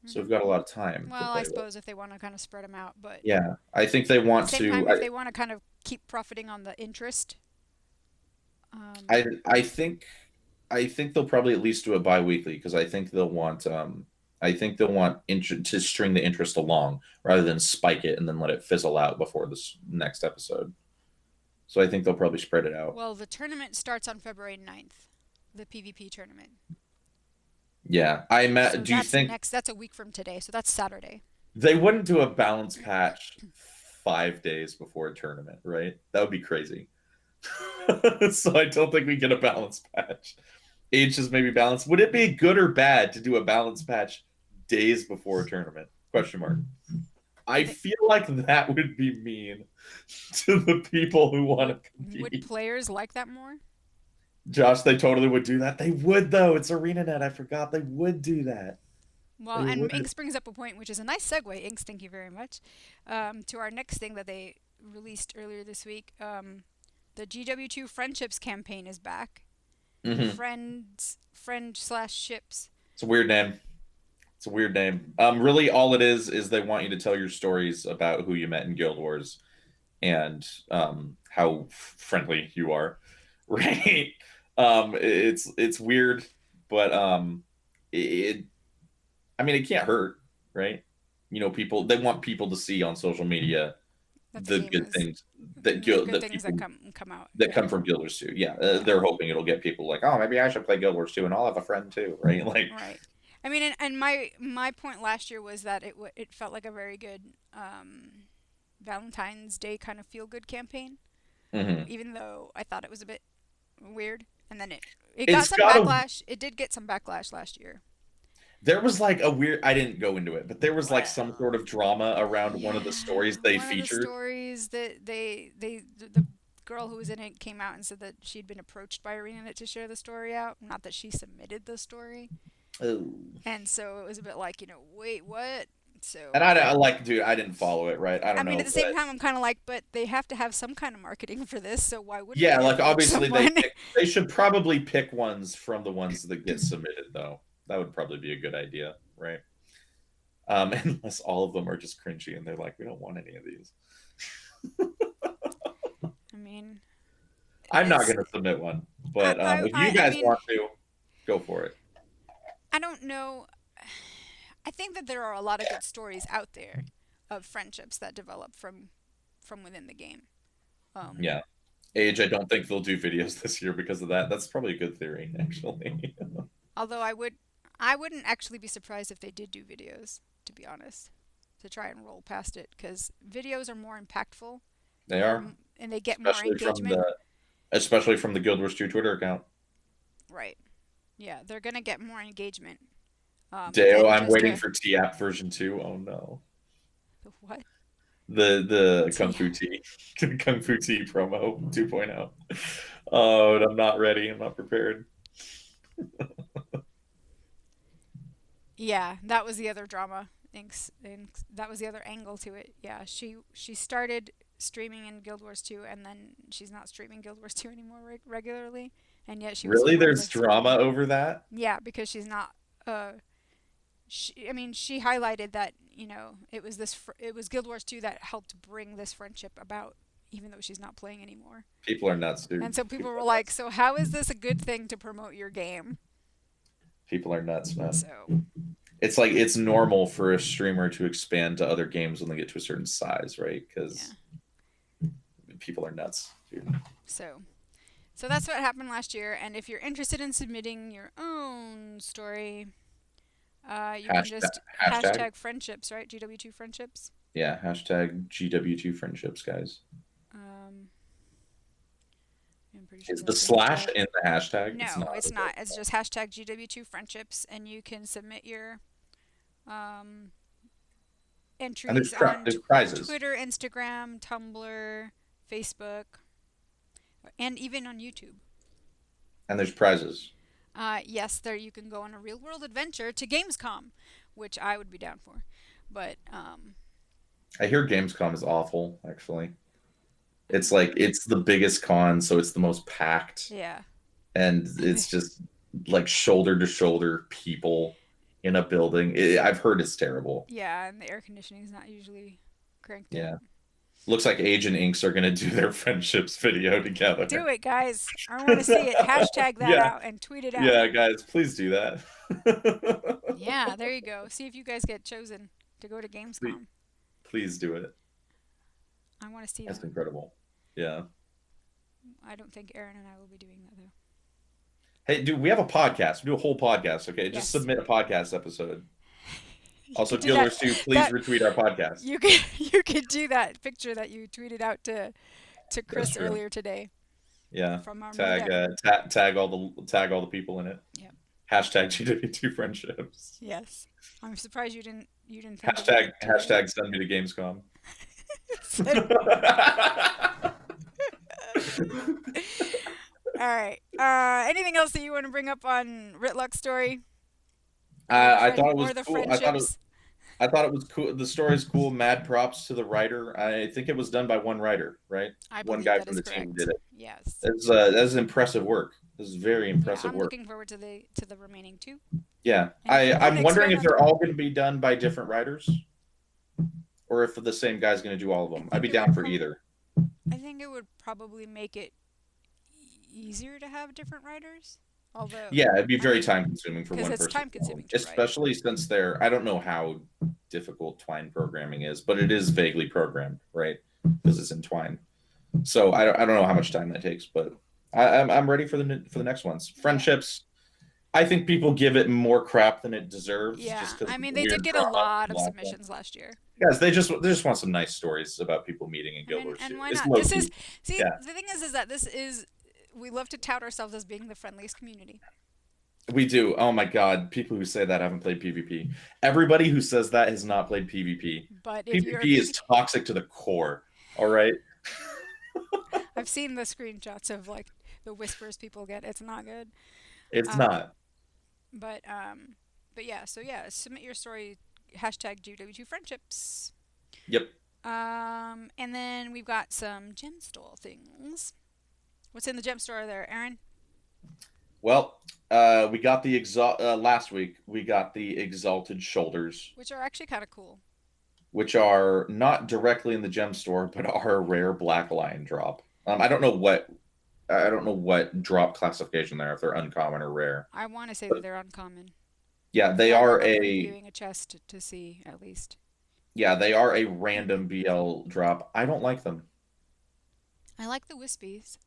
so we've Hmm. got a lot of time to Well, I play with. suppose if they want to kind of spread them out, but Yeah, I think they at the want same to. time, if they want to kind of keep profiting on the interest, I um, I think I think they'll probably at least do it bi-weekly because I think they'll want to string the interest along rather than spike it and then let it fizzle out before this next episode. So I think they'll probably spread it out. well, the tournament starts on February 9th, the PvP tournament. Yeah, So do you that's think next. That's a week from today. So that's Saturday. they wouldn't do a balance patch 5 days before a tournament, right? That would be crazy. So I don't think we get a balance patch. Age is maybe balanced. Would it be good or bad to do a balance patch days before a tournament? Question mark. I I think feel like that would be mean to the people who want would to would compete. players like that more? Josh, they totally would do that. They would though. It's ArenaNet. I forgot they would do that. Well, They and would. Inks brings up a point, which is a nice segue. Inks, thank you very much. To our next thing that they released earlier this week. The GW2 Friendships campaign is back. Mm-hmm. Friend slash ships. It's a weird name. It's a weird name. Really, all it is they want you to tell your stories about who you met in Guild Wars and how friendly you are, right? It's weird, but it. I mean, it can't hurt, right? You know, people they want people to see on social media That the the game good is things the good that things that people come out. that Yeah, come from Guild Wars 2. Yeah, yeah, they're hoping it'll get people like, oh, maybe I should play Guild Wars 2 and I'll have a friend too, right? Like, right. I mean, and my point last year was that it felt like a very good Valentine's Day kind of feel good campaign, mhm. even though I thought it was a bit weird. And then it got It's some got a backlash. It did get some backlash last year. there was like a weird I didn't go into it, but there was like some Well, sort of drama around one of the stories yeah, they one of the featured. stories that the girl who was in it came out and said that she'd been approached by ArenaNet to share the story out, not that she submitted the story. Oh. And so it was a bit like, wait, what? And So, I like, dude, I didn't follow it, right? I I don't mean, at know, the same but time, I'm kind of like, but they have to have some kind of marketing for this, so why wouldn't yeah, they like approach obviously someone? they should probably pick ones from the ones that get submitted though. That would probably be a good idea, right? Unless all of them are just cringy and they're like, we don't want any of these. I mean, I'm not it's going to submit one, but if you I guys mean, want to, go for it. I don't know. I think that there are a lot of good stories out there of friendships that develop from within the game. Um, Yeah. Age, I don't think they'll do videos this year because of that. That's probably a good theory, actually. Although I wouldn't actually be surprised if they did do videos, to be honest, to try and roll past it, because videos are more impactful They are, and they get more especially from engagement. the Guild Wars 2 Twitter account. Right. Yeah, they're gonna get more engagement Deo, than I'm just waiting a for T app version 2. Oh no. what? The Kung Tea. Fu Tea Kung Fu Tea promo 2.0. Oh, I'm not ready. I'm not prepared. Yeah, that was the other drama. Inks, that was the other angle to it. Yeah, she started streaming in Guild Wars 2, and then she's not streaming Guild Wars 2 anymore regularly, and yet she was Really? one of the There's drama over that? yeah, because she's not I mean, she highlighted that, it was Guild Wars 2 that helped bring this friendship about, even though she's not playing anymore. People are nuts, dude. And so people People were are like, nuts. "So how is this a good thing to promote your game?" People are nuts, man. So, it's like it's normal for a streamer to expand to other games when they get to a certain size, right? Yeah. Because people are nuts, dude. So, so that's what happened last year. And if you're interested in submitting your own story, you can Hashtag, just hashtag, hashtag friendships, right? GW2 friendships. yeah, hashtag GW2 friendships, guys. Um, I'm pretty sure Is the that's the slash hashtag. in the hashtag? It's No, not. it's Is not. it? It's just hashtag GW2 friendships, and you can submit your um, And entries on there's prizes, Twitter, Instagram, Tumblr, Facebook, and even on YouTube. and there's prizes. Yes, there you can go on a real world adventure to Gamescom, which I would be down for. But I hear Gamescom is awful. Actually, it's um, like it's the biggest con, so it's the most packed, yeah, and it's just like shoulder to shoulder people in a building. I've heard it's terrible. yeah, and the air conditioning is not usually cranked up. Yeah, looks like Age and Inks are gonna do their friendships video Do together. it, guys. I want to see it. Hashtag that Yeah, out and tweet it out. yeah, guys, please do that. Yeah, there you go. See if you guys get chosen to go to please, Gamescom. please do it. I want to see That's that. incredible. Yeah. I don't think Aaron and I will be doing that though. Hey, dude, we have a podcast. We do a whole podcast. Okay, just Yes, submit a podcast episode. you Also, could do that. dealers too, please That retweet our podcast. you could do that picture that you tweeted out to That's Chris true. earlier today Yeah. from our Tag meetup. tag all the people in it. Yep. Hashtag GW2 friendships. Yes. I'm surprised you didn't think of Hashtag that today. send me to Gamescom. All right. Anything else that you want to bring up on Ritluck's story I thought it was or the cool. friendships? I thought it was cool. The story's cool. Mad props to the writer. I think it was done by one writer, right? I One believe guy that from is the team did correct. it. Yes. That's impressive work. This is very Yeah, impressive I'm work. looking forward to the remaining two. Yeah, And if you want I'm to wondering if expand they're all going to be done by different writers, or if the same guy's going to do all of I them. I'd think be it would down for prob- either. I think it would probably make it easier to have different writers. Although, Yeah, it'd be I very mean, time consuming for because one it's person, time consuming to write. especially since they're. I don't know how difficult Twine programming is, but it is vaguely programmed, right? Because it's in Twine. So I don't know how much time that takes, but I'm ready for the next ones. Yeah. Friendships. I think people give it more crap than it deserves, Yeah. just because I of mean, the they did weird get a drama. lot of submissions last year. Guys, they just want some nice stories about people meeting in I Guild mean, Wars and 2. why It's not? low This is key. see Yeah, the thing is that this is we love to tout ourselves as being the friendliest community. we do. Oh my god, people who say that haven't played PvP. Everybody who says that has not played PvP. But if you're a PvP is toxic to the core. All right, I've seen the screenshots of like the whispers people get. It's not good. it's Um, not. but um, but yeah. So yeah, submit your story. Hashtag GW2 friendships. Yep. And then we've got some gem store things. What's in the gem store there, Aaron? Well, we got the last week. We got the exalted shoulders, Which are actually kind of cool. which are not directly in the gem store, but are a rare black lion drop. I don't know what drop classification they're, if they're uncommon or rare. I want to say that But they're uncommon. yeah, they I are remember a previewing a chest to see at least. random BL drop. I don't like them. I like the wispies.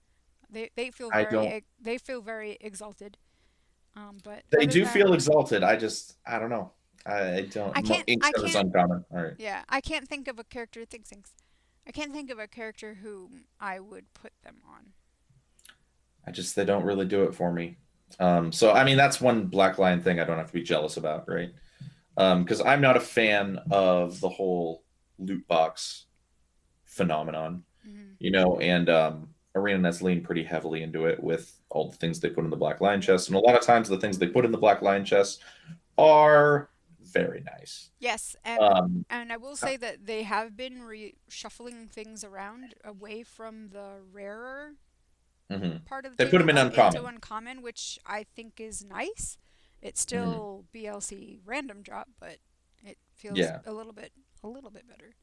I don't. They feel very exalted. But They other do than feel exalted. I don't know. I don't. I Inkstone is can't uncommon. All right. yeah, I can't think of a character thinks. I can't think of a character whom I would put them on. They don't really do it for me. So I mean that's one Black Lion thing I don't have to be jealous about, right? Because I'm not a fan of the whole loot box phenomenon, Hmm. and ArenaNet's leaned pretty heavily into it with all the things they put in the Black Lion chest, and a lot of times the things they put in the Black Lion chest are very nice. Yes, Um, and I will say that they have been reshuffling things around away from the rarer mhm. part of the They put table them in and into uncommon. uncommon, which I think is nice. It's Mhm. still BLC random drop, but it feels Yeah, a little bit better.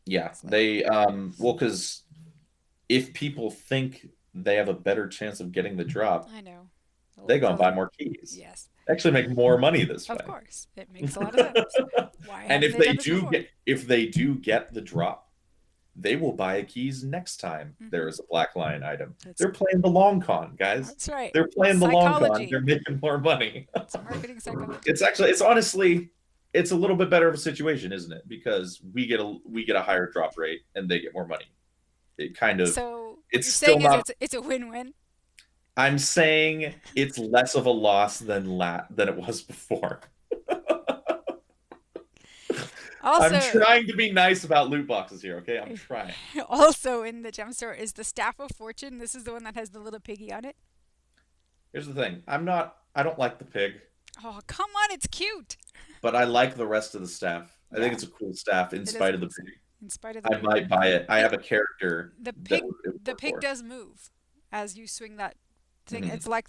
yeah. Slightly. They well, because if people think they have a better chance of getting the drop, I know. They go and buy more keys. Yes. They actually make more money this Of way. course. It makes a lot of sense. Why And haven't they done this before? if they do get the drop, they will buy keys next time there is a Black Lion item. They're playing the long con, guys. That's right. They're playing the long con. Psychology. They're making more money. It's marketing psychology. It's honestly, it's a little bit better of a situation, isn't it? Because we get a higher drop rate and they get more money. It kind of, So it's you're still saying not. it's a win-win. I'm saying it's less of a loss than it was before. Also, I'm trying to be nice about loot boxes here, okay? I'm trying. Also in the gem store is the Staff of Fortune. This is the one that has the little piggy on it. Here's the thing. I don't like the pig. Oh, come on, it's cute. But I like the rest of the staff. I think Yeah. it's a cool staff in spite of the pig. In spite of the I might buy it. I have a character. The that pig it would the work pig for. does move as you swing that thing. Mhm. It's like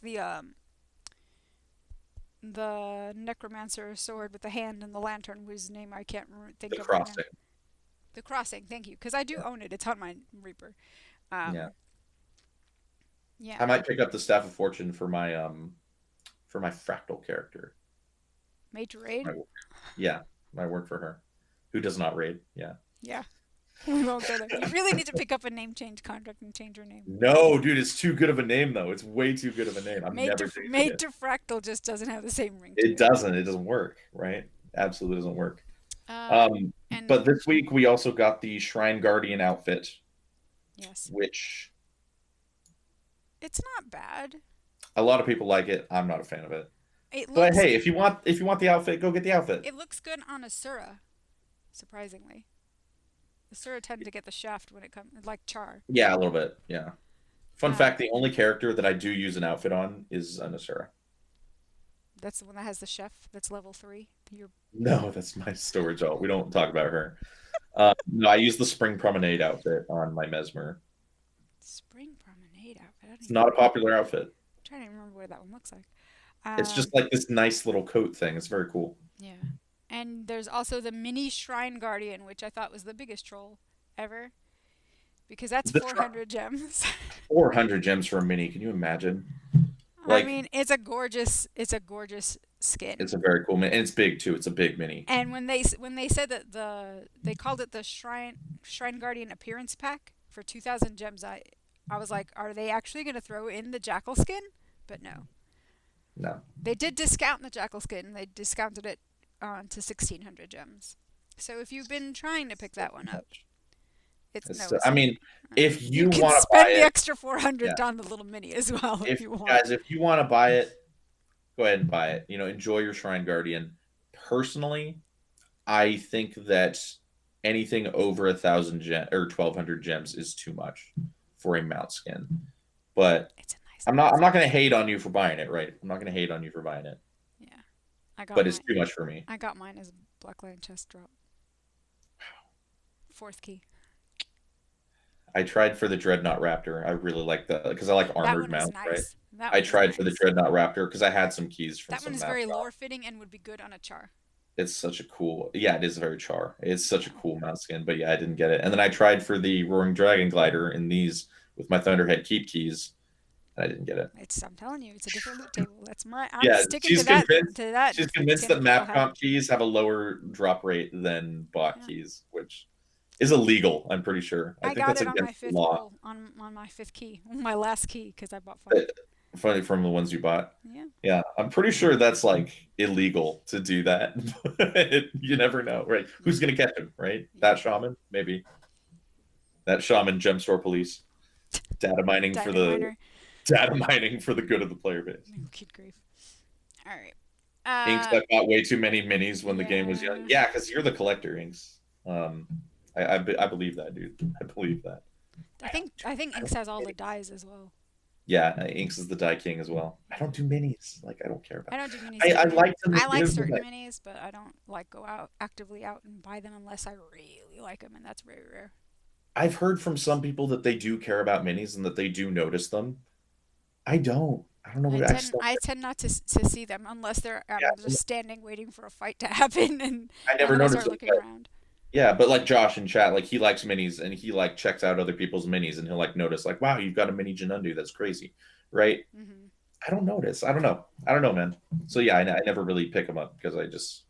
the necromancer sword with the hand and the lantern, whose name I can't think The of right now. crossing. The crossing, thank you, because I do own it. It's on my Reaper. Yeah. Yeah. I might pick up the Staff of Fortune for my fractal character. Made to raid? Yeah, might work for her. Who does not raid? Yeah. Yeah. We won't go there. You really need to pick up a name change contract and change your name. No, dude, it's too good of a name though. It's way too good of a name. I'm Made never to changing Made it. to Fractal just doesn't have the same ring to It doesn't. It doesn't work, right? Absolutely doesn't work. And But this week we also got the Shrine Guardian outfit, yes, which it's not bad. a lot of people like it. I'm not a fan of it. It But looks hey, if you want the outfit, go get the outfit. it looks good on Asura, surprisingly. Asura tend to get the shaft when it comes, like Char. Yeah, a little bit. Yeah. Fun fact: the only character that I do use an outfit on is an Asura. That's the one that has the chef. That's level 3. No, that's my storage alt. We don't talk about her. No, I use the Spring Promenade outfit on my Mesmer. Spring Promenade outfit. It's not a popular outfit. I'm trying to remember what that one looks like. It's just like this nice little coat thing. It's very cool. Yeah. And there's also the mini Shrine Guardian, which I thought was the biggest troll ever. Because that's 400 gems. 400 gems for a mini. Can you imagine? I mean, it's a gorgeous skin. It's a very cool mini. And it's big too. It's a big mini. And when they said that they called it the Shrine Guardian appearance pack for 2,000 gems, I was like, are they actually going to throw in the Jackal skin? But no. No. They did discount the Jackal skin. They discounted it to 1,600 gems. So if you've been trying to pick that one up, I mean, if you can want to spend buy the it, extra 400 on the little mini as well. If you want. Guys, if you want to buy it, go ahead and buy it. You know, enjoy your Shrine Guardian. Personally, I think that anything over 1,000 gems or 1,200 gems is too much for a mount skin. But it's a nice. I'm not going to hate on you for buying it, right? I'm not going to hate on you for buying it. Yeah, but mine. It's too much for me. I got mine as a Black Lion chest drop. Wow. 4th key. I tried for the Dreadnought Raptor. I really like that because I like armored mounts, nice. right? I tried for the Dreadnought Raptor because I had some keys from that some one is very lore fitting and would be good on a Char. It's such a cool, it is very Char. It's such a cool mount skin, but yeah, I didn't get it. And then I tried for the Roaring Dragon Glider in these with my Thunderhead Keep keys, and I didn't get it. I'm telling you, it's a different loot table. I'm sticking she's to convinced, that. She's convinced that map comp keys have a lower drop rate than bot keys, which is illegal, I'm pretty sure. I think got that's it on my against 5th law. roll, on my 5th key, my last key, because I bought 5. Funny from the ones you bought. Yeah. Yeah, I'm pretty sure that's like illegal to do that. You never know, right? Who's gonna catch him, right? That shaman, maybe. That shaman, gem store police, data mining for the good of the player base. Kid grief. All right. Inks, I bought way too many minis when the game was young. Yeah, because you're the collector, Inks. I believe that, dude. I believe that. I think Inks has all the dies as well. Yeah, Inks is the die king as well. I don't do minis. Like, I don't care about. I don't do minis. I like them. I like certain minis, but I don't like go actively out and buy them unless I really like them, and that's very rare. I've heard from some people that they do care about minis and that they do notice them. I don't. I don't know what I tend not to see them unless they're just standing waiting for a fight to happen, and I never noticed start looking around. Yeah, but like Josh in chat, like he likes minis and he like checks out other people's minis and he'll like notice like, wow, you've got a mini Janundu. That's crazy, right? Mm-hmm. I don't notice. I don't know. I don't know, man. So yeah, I never really pick them up because I just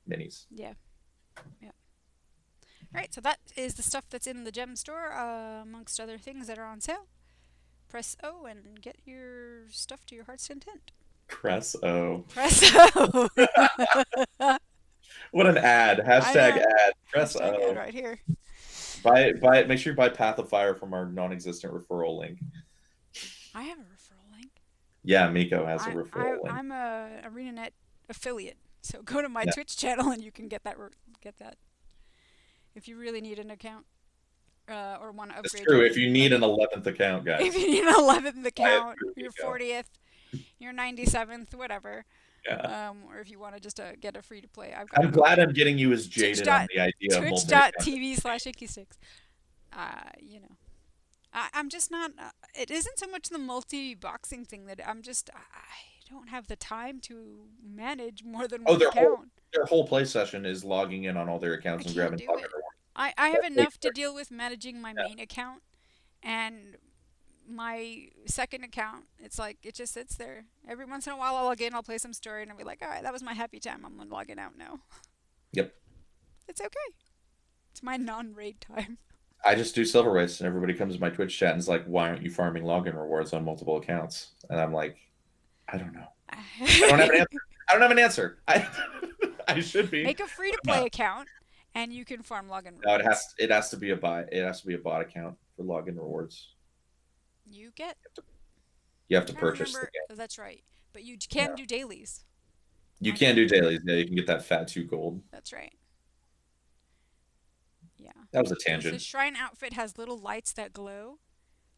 minis. Yeah. Yeah. All right. So that is the stuff that's in the gem store, amongst other things that are on sale. Press O and get your stuff to your heart's content. Press O. Press O. What an ad. I Hashtag know. ad. Press Hashtag ad O. right here. Buy it. Make sure you buy Path of Fire from our non-existent referral link. I have a referral link. Yeah, Miko has a referral link. I'm a ArenaNet affiliate, so go to my Yeah, Twitch channel and you can get that if you really need an account, or want to it's upgrade true. your If you need an 11th account, if guys, you need an 11th buy it account, through your Miko. 40th, your 97th, whatever. Yeah. Or if you want to just get a free to play, I've I'm got glad I'm getting you as Twitch jaded on dot the idea of multi-account. twitch.tv/IckySticks. You know, I'm just not. It isn't so much the multi-boxing thing that I don't have the time to manage more than Oh, one account. their whole play session is logging in on all their I accounts and can't grabbing do login it. rewards. I have That takes enough to deal with managing my yeah. main account, and my second account, it's like it just sits there. Every once in a while I'll log in, I'll play some story, and I'll be like, alright, that was my happy time. I'm logging out now. Yep. It's okay. It's my non-raid time. I just do silver race, and everybody comes to my Twitch chat and is like, "Why aren't you farming login rewards on multiple accounts?" And I'm like, "I don't know. I don't have an answer. I don't have an answer. I I should be. Make a free to I'm play not. account and you can farm login No, rewards. it has to be a buy. It has to be a bot account for login rewards. You get. You have to I can't purchase the remember. game. Oh, that's right. But you Yeah. can do dailies You on can your do account. dailies. Yeah, you can get that fat 2 gold. That's right. Yeah. That was a The tangent. shrine outfit has little lights that glow,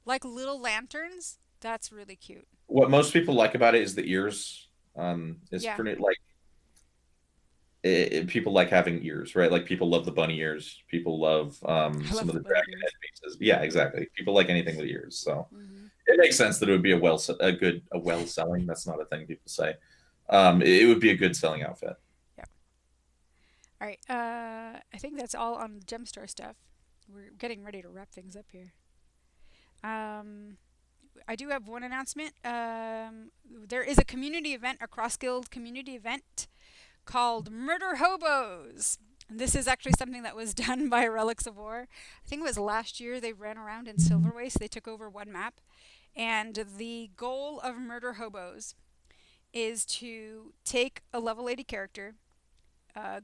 like little lanterns. That's really cute. What most people like about it is the ears. It's Yeah. pretty like people like having ears, right? Like people love the bunny ears. People love I some love of the the bunny dragon head ears. pieces. Yeah, exactly. People like anything with ears. So Hmm. it makes sense that it would be a well selling. That's not a thing people say. It would be a good selling outfit. Yeah. All right. I think that's all on the Gemstar stuff. We're getting ready to wrap things up here. Um, I do have one announcement. There is a community event, a cross guild community event called Murder Hobos. And this is actually something that was done by Relics of War. I think it was last year they ran around in Silver Waste. They took over one map. And the goal of Murder Hobos is to take a level 80 character,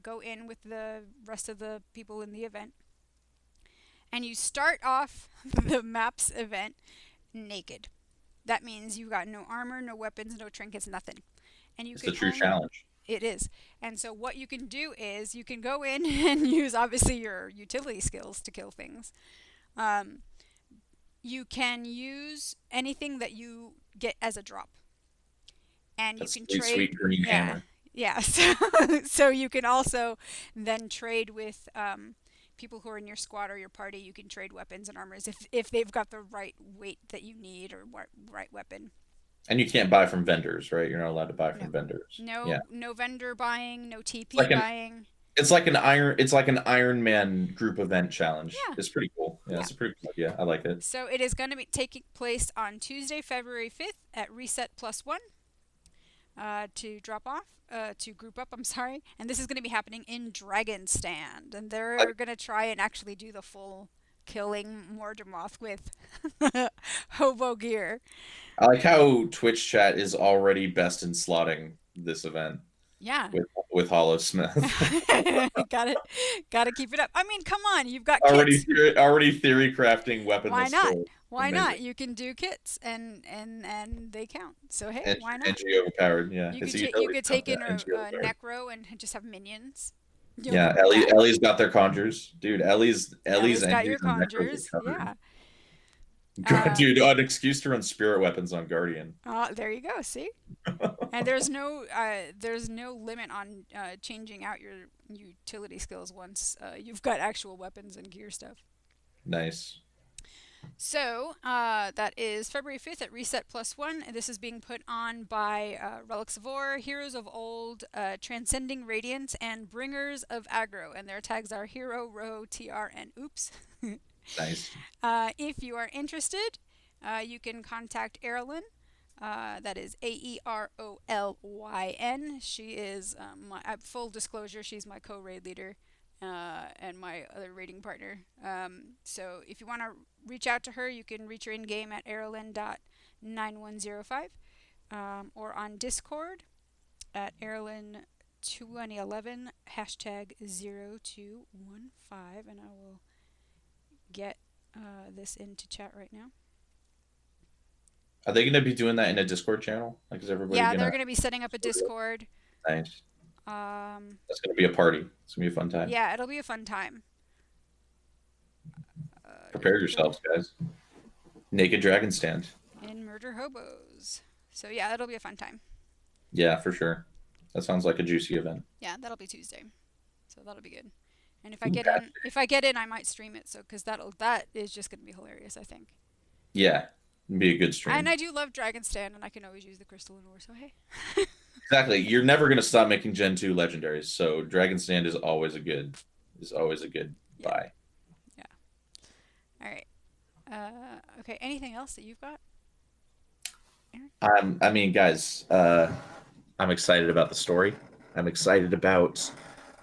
go in with the rest of the people in the event, and you start off the map's event naked. That means you got no armor, no weapons, no trinkets, nothing. And you It's the can true only challenge. it is. And so what you can do is you can go in and use obviously your utility skills to kill things. Um, you can use anything that you get as a drop. And you That's can sweet, trade, sweet green yeah. hammer. Yeah. So you can also then trade with people who are in your squad or your party. You can trade weapons and armors if they've got the right weight that you need or right weapon. And you can't buy from vendors, right? You're not allowed to buy No. from vendors. Yeah. No vendor buying, no It's TP like an buying. it's like an Iron Man group event challenge. Yeah. It's pretty cool. Yeah, Yeah. it's a pretty cool idea. I like it. So it is going to be taking place on Tuesday, February 5th at Reset Plus One, to drop off, to group up, I'm sorry. And this is going to be happening in Dragon Stand. And they're Like going to try and actually do the full killing Mordemoth with hobo gear. I like how Twitch chat is already best in slotting this event Yeah. with Hollow Smith. got it. Got to keep it up. I mean, come on. You've got already kits. already theory crafting Why weaponless not? tools. Why Amazing. not? You can do kits and they count. So hey, why not? NG overpowered. Yeah, You it's could a you utility could stuff. take Yeah, in NG a overpowered. necro and just have minions. Yeah, That Ellie's got their conjures, dude. Ellie's Ellie's got your NGs and necros conjures. are covered. Yeah. God, dude, an excuse to run spirit weapons on Guardian. There you go. See, and there's no limit on changing out your utility skills once you've got actual weapons and gear stuff. Nice. So that is February 5th at Reset Plus One. This is being put on by Relics of War, Heroes of Old, Transcending Radiance, and Bringers of Aggro. And their tags are Hero, Ro, TR, and Oops. Nice. If you are interested, you can contact Erilyn. That is Aerolyn. She is full disclosure. She's my co-raid leader and my other raiding partner. So if you want to reach out to her, you can reach her in game at aerolyn.9105 or on Discord at aerolyn2011 #0215, and I will get this into chat right now. Are they going to be doing that in a Discord channel? Like, is everybody Yeah, going they're to? going to be setting up a Discord. Nice. Um, That's going to be a party. It's going to be a fun time. yeah, it'll be a fun time. Prepare yourselves, guys. Naked Dragon Stand. In Murder Hobos. So yeah, it'll be a fun time. Yeah, for sure. That sounds like a juicy event. Yeah, that'll be Tuesday. So that'll be good. And if I get in, I might stream it. So because that is just gonna be hilarious, I think. Yeah, it'd be a good stream. And I do love Dragon Stand, and I can always use the Crystal Lunar. So hey. Exactly. You're never gonna stop making Gen 2 legendaries, so Dragon Stand is always a good buy. Yeah. All right. Okay. Anything else that you've got, Aaron? I mean, guys, I'm excited about the story. I'm excited about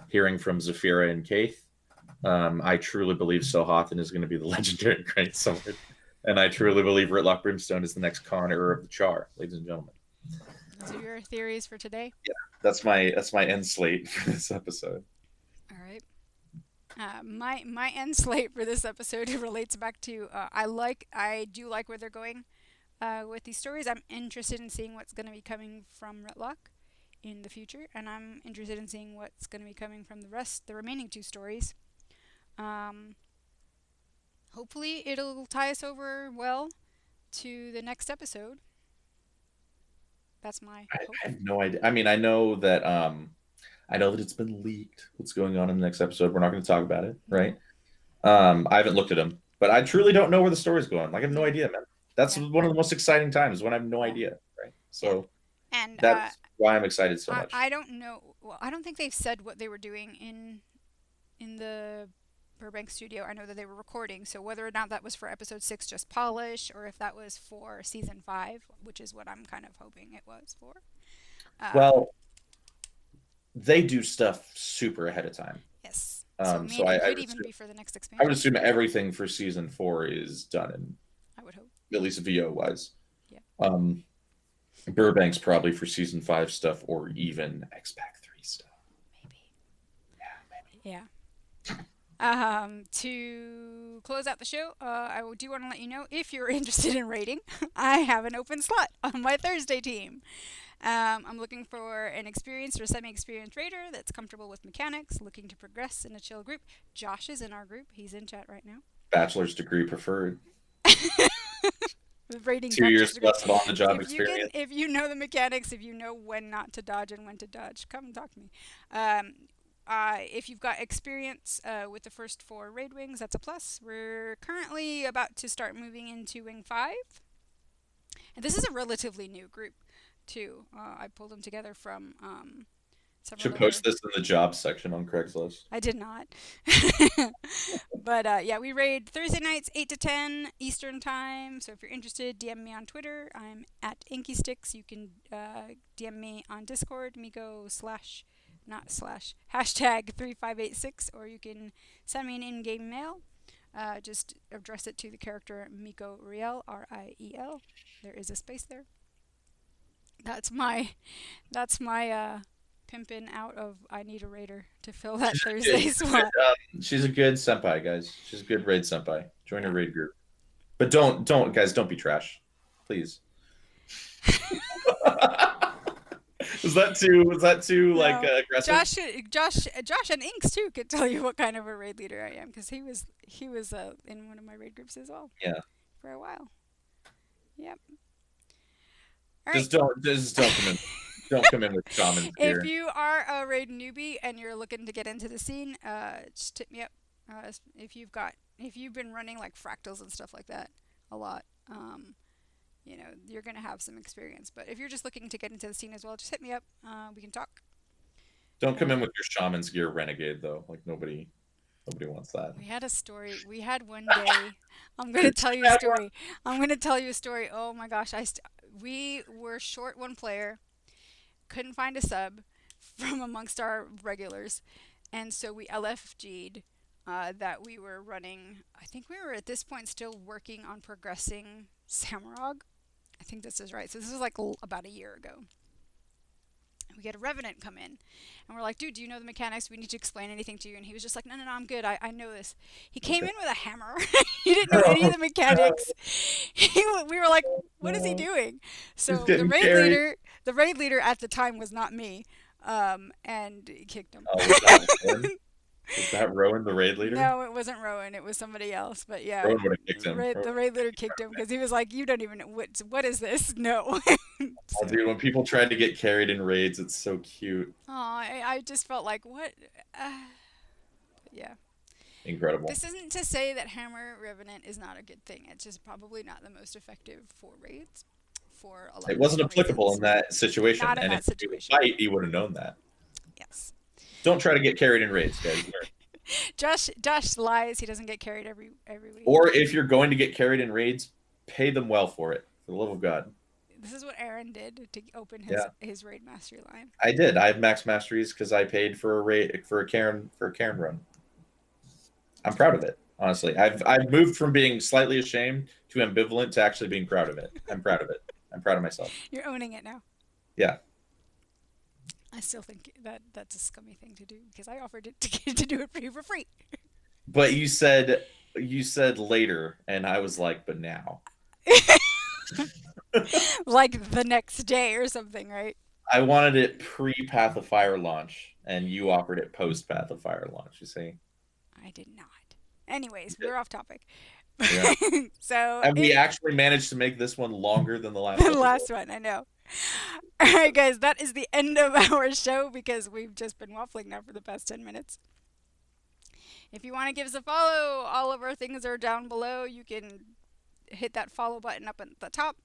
hearing from Zafira and Kaith. I truly believe Sohathan is going to be the legendary Great Sword. And I truly believe Runtlock Brimstone is the next conqueror of the Char, ladies and gentlemen. Those are your theories for today. Yeah, that's my end slate for this episode. All right. My end slate for this episode relates back to I do like where they're going with these stories. I'm interested in seeing what's going to be coming from Runtlock in the future, and I'm interested in seeing what's going to be coming from the remaining two stories. Hopefully, it'll tie us over well to the next episode. That's my hope. I have no idea. I mean, I know that it's been leaked what's going on in the next episode. We're not going to talk about it, right? I haven't looked at them, but I truly don't know where the story's going. I have no idea, man. That's one of the most exciting times when I have no idea, right? So and that's why I'm excited so much. I don't know. Well, I don't think they've said what they were doing in the Burbank studio. I know that they were recording, so whether or not that was for episode 6 just polish, or if that was for season 5, which is what I'm kind of hoping it was for. Well, they do stuff super ahead of time. Yes. So it could even be for the next expansion. I would assume everything for season 4 is done, in, I would hope. at least VO wise. Yeah. Burbank's probably for season 5 stuff, or even X-Pac 3 stuff. Maybe. Yeah, maybe. Yeah. To close out the show, I do want to let you know, if you're interested in raiding, I have an open slot on my Thursday team. I'm looking for an experienced or semi-experienced raider that's comfortable with mechanics, looking to progress in a chill group. Josh is in our group. He's in chat right now. Bachelor's degree preferred. Raiding 2 years plus of on-the-job experience. If you know the mechanics, if you know when not to dodge and when to dodge, come and talk to me. If you've got experience with the first 4 raid wings, that's a plus. We're currently about to start moving into Wing 5. And this is a relatively new group, too. I pulled them together from Should post this in the jobs section on Craigslist. I did not. But yeah, we raid Thursday nights 8 to 10 Eastern time. So if you're interested, DM me on Twitter. I'm at InkySticks. You can DM me on Discord, Miko #3586, or you can send me an in-game mail. Just address it to the character Miko Riel, Riel. There is a space there. That's my pimping out of I need a raider to fill that Thursday slot. She's a good senpai, guys. She's a good raid senpai. Join her raid group. But don't be trash. Please. Was that too No. like aggressive? Josh and Inks too could tell you what kind of a raid leader I am, because he was in one of my raid groups as well. Yeah. For a while. Yep. All Just right. don't come in. Don't come in with shamans here. If you are a raid newbie and you're looking to get into the scene, just hit me up. If you've been running like fractals and stuff like that a lot, you're gonna have some experience. But if you're just looking to get into the scene as well, just hit me up. We can talk. Don't come in with your shaman's gear renegade though. Like nobody Nobody wants that. We had a story. We had one day. I'm gonna tell you a story. I'm gonna tell you a story. Oh my gosh, we were short one player, couldn't find a sub from amongst our regulars, and so we LFG'd that we were running. I think we were at this point still working on progressing Samurag. I think this is right. So this was like about a year ago. We get a revenant come in, and we're like, dude, do you know the mechanics? We need to explain anything to you. And he was just like, no, no, no, I'm good. I know this. He came Okay. in with a hammer. He didn't know any of the mechanics. We were like, what is he No. doing? He's So getting carried. the raid leader at the time was not me, and he kicked him. Oh, was that Rowan? Was that Rowan, the raid leader? No, it wasn't Rowan. It was somebody else. But yeah, Rowan would have kicked him. the raid leader kicked him because he was like, "You don't even know what is this?" No. Oh, So, dude, when people try to get carried in raids, it's so cute. oh, I just felt like what. Yeah. Incredible. This isn't to say that Hammer Revenant is not a good thing. It's just probably not the most effective for raids for a lot It of wasn't different applicable reasons. in that situation. Not in And if that you would situation. fight, he would have known that. Yes. Don't try to get carried in raids, guys. Josh lies. He doesn't get carried every week. Or if you're going to get carried in raids, pay them well for it. For the love of God. This is what Aaron did to open Yeah, his raid mastery line. I did. I have max masteries because I paid for a raid for a Karen run. I'm proud of it. Honestly, I've moved from being slightly ashamed to ambivalent to actually being proud of it. I'm proud of it. I'm proud of myself. You're owning it now. Yeah. I still think that that's a scummy thing to do because I offered it to do it for you for free. But you said later, and I was like, but now. Like the next day or something, right? I wanted it pre Path of Fire launch, and you offered it post Path of Fire launch. You see? I did not. Anyways, You we're off topic. did. Yeah. So And we it actually managed to make this one longer than the last the episode. last one, I know. All right, guys, that is the end of our show because we've just been waffling now for the past 10 minutes. If you want to give us a follow, all of our things are down below. You can hit that follow button up at the top.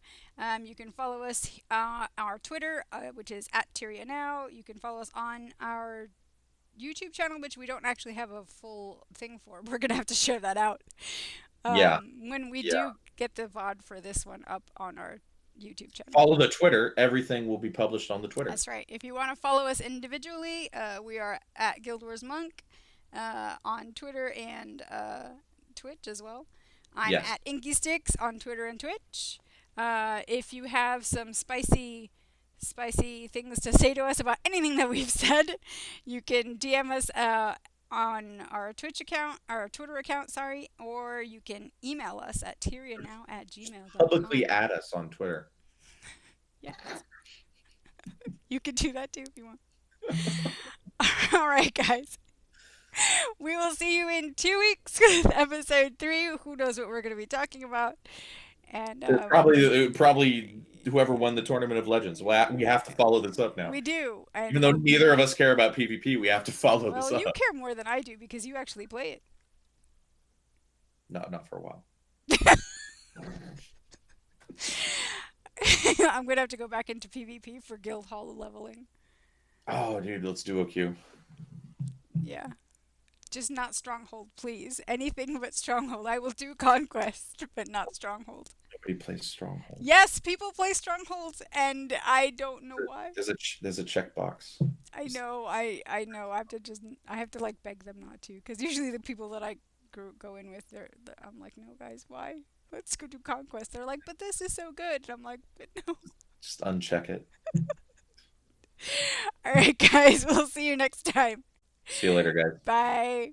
You can follow us our Twitter, which is at TyriaNow. You can follow us on our YouTube channel, which we don't actually have a full thing for. We're gonna have to share that out Yeah. when we Yeah. do get the VOD for this one up on our YouTube channel. Follow the Twitter. Everything will be published on the Twitter. That's right. If you want to follow us individually, we are at Guild Wars Monk on Twitter and Twitch as well. I'm Yes. at Inky Sticks on Twitter and Twitch. If you have some spicy things to say to us about anything that we've said, you can DM us on our Twitch account, our Twitter account, sorry, or you can email us at Publicly tyrianow@gmail.com. add us on Twitter. Yes, you can do that too if you want. All right, guys. We will see you in 2 weeks with episode 3. Who knows what we're going to be talking about? And Probably whoever won the Tournament of Legends. Well, we have to follow this up now. we do. And Even though neither of us care about PvP, we have to follow well, this up. you care more than I do because you actually play it. No, not for a while. I'm going to have to go back into PvP for guild hall leveling. Oh, dude, let's do OQ. Yeah. Just not stronghold, please. Anything but stronghold. I will do conquest, but not stronghold. Nobody plays Stronghold. Yes, people play strongholds, and I don't know why. There's a checkbox. I know. I know. I have to like beg them not to, because usually the people that I go in with, I'm like, no, guys, why? Let's go do conquest. They're like, but this is so good. And I'm like, but no. Just uncheck it. All right, guys. We'll see you next time. See you later, guys. Bye.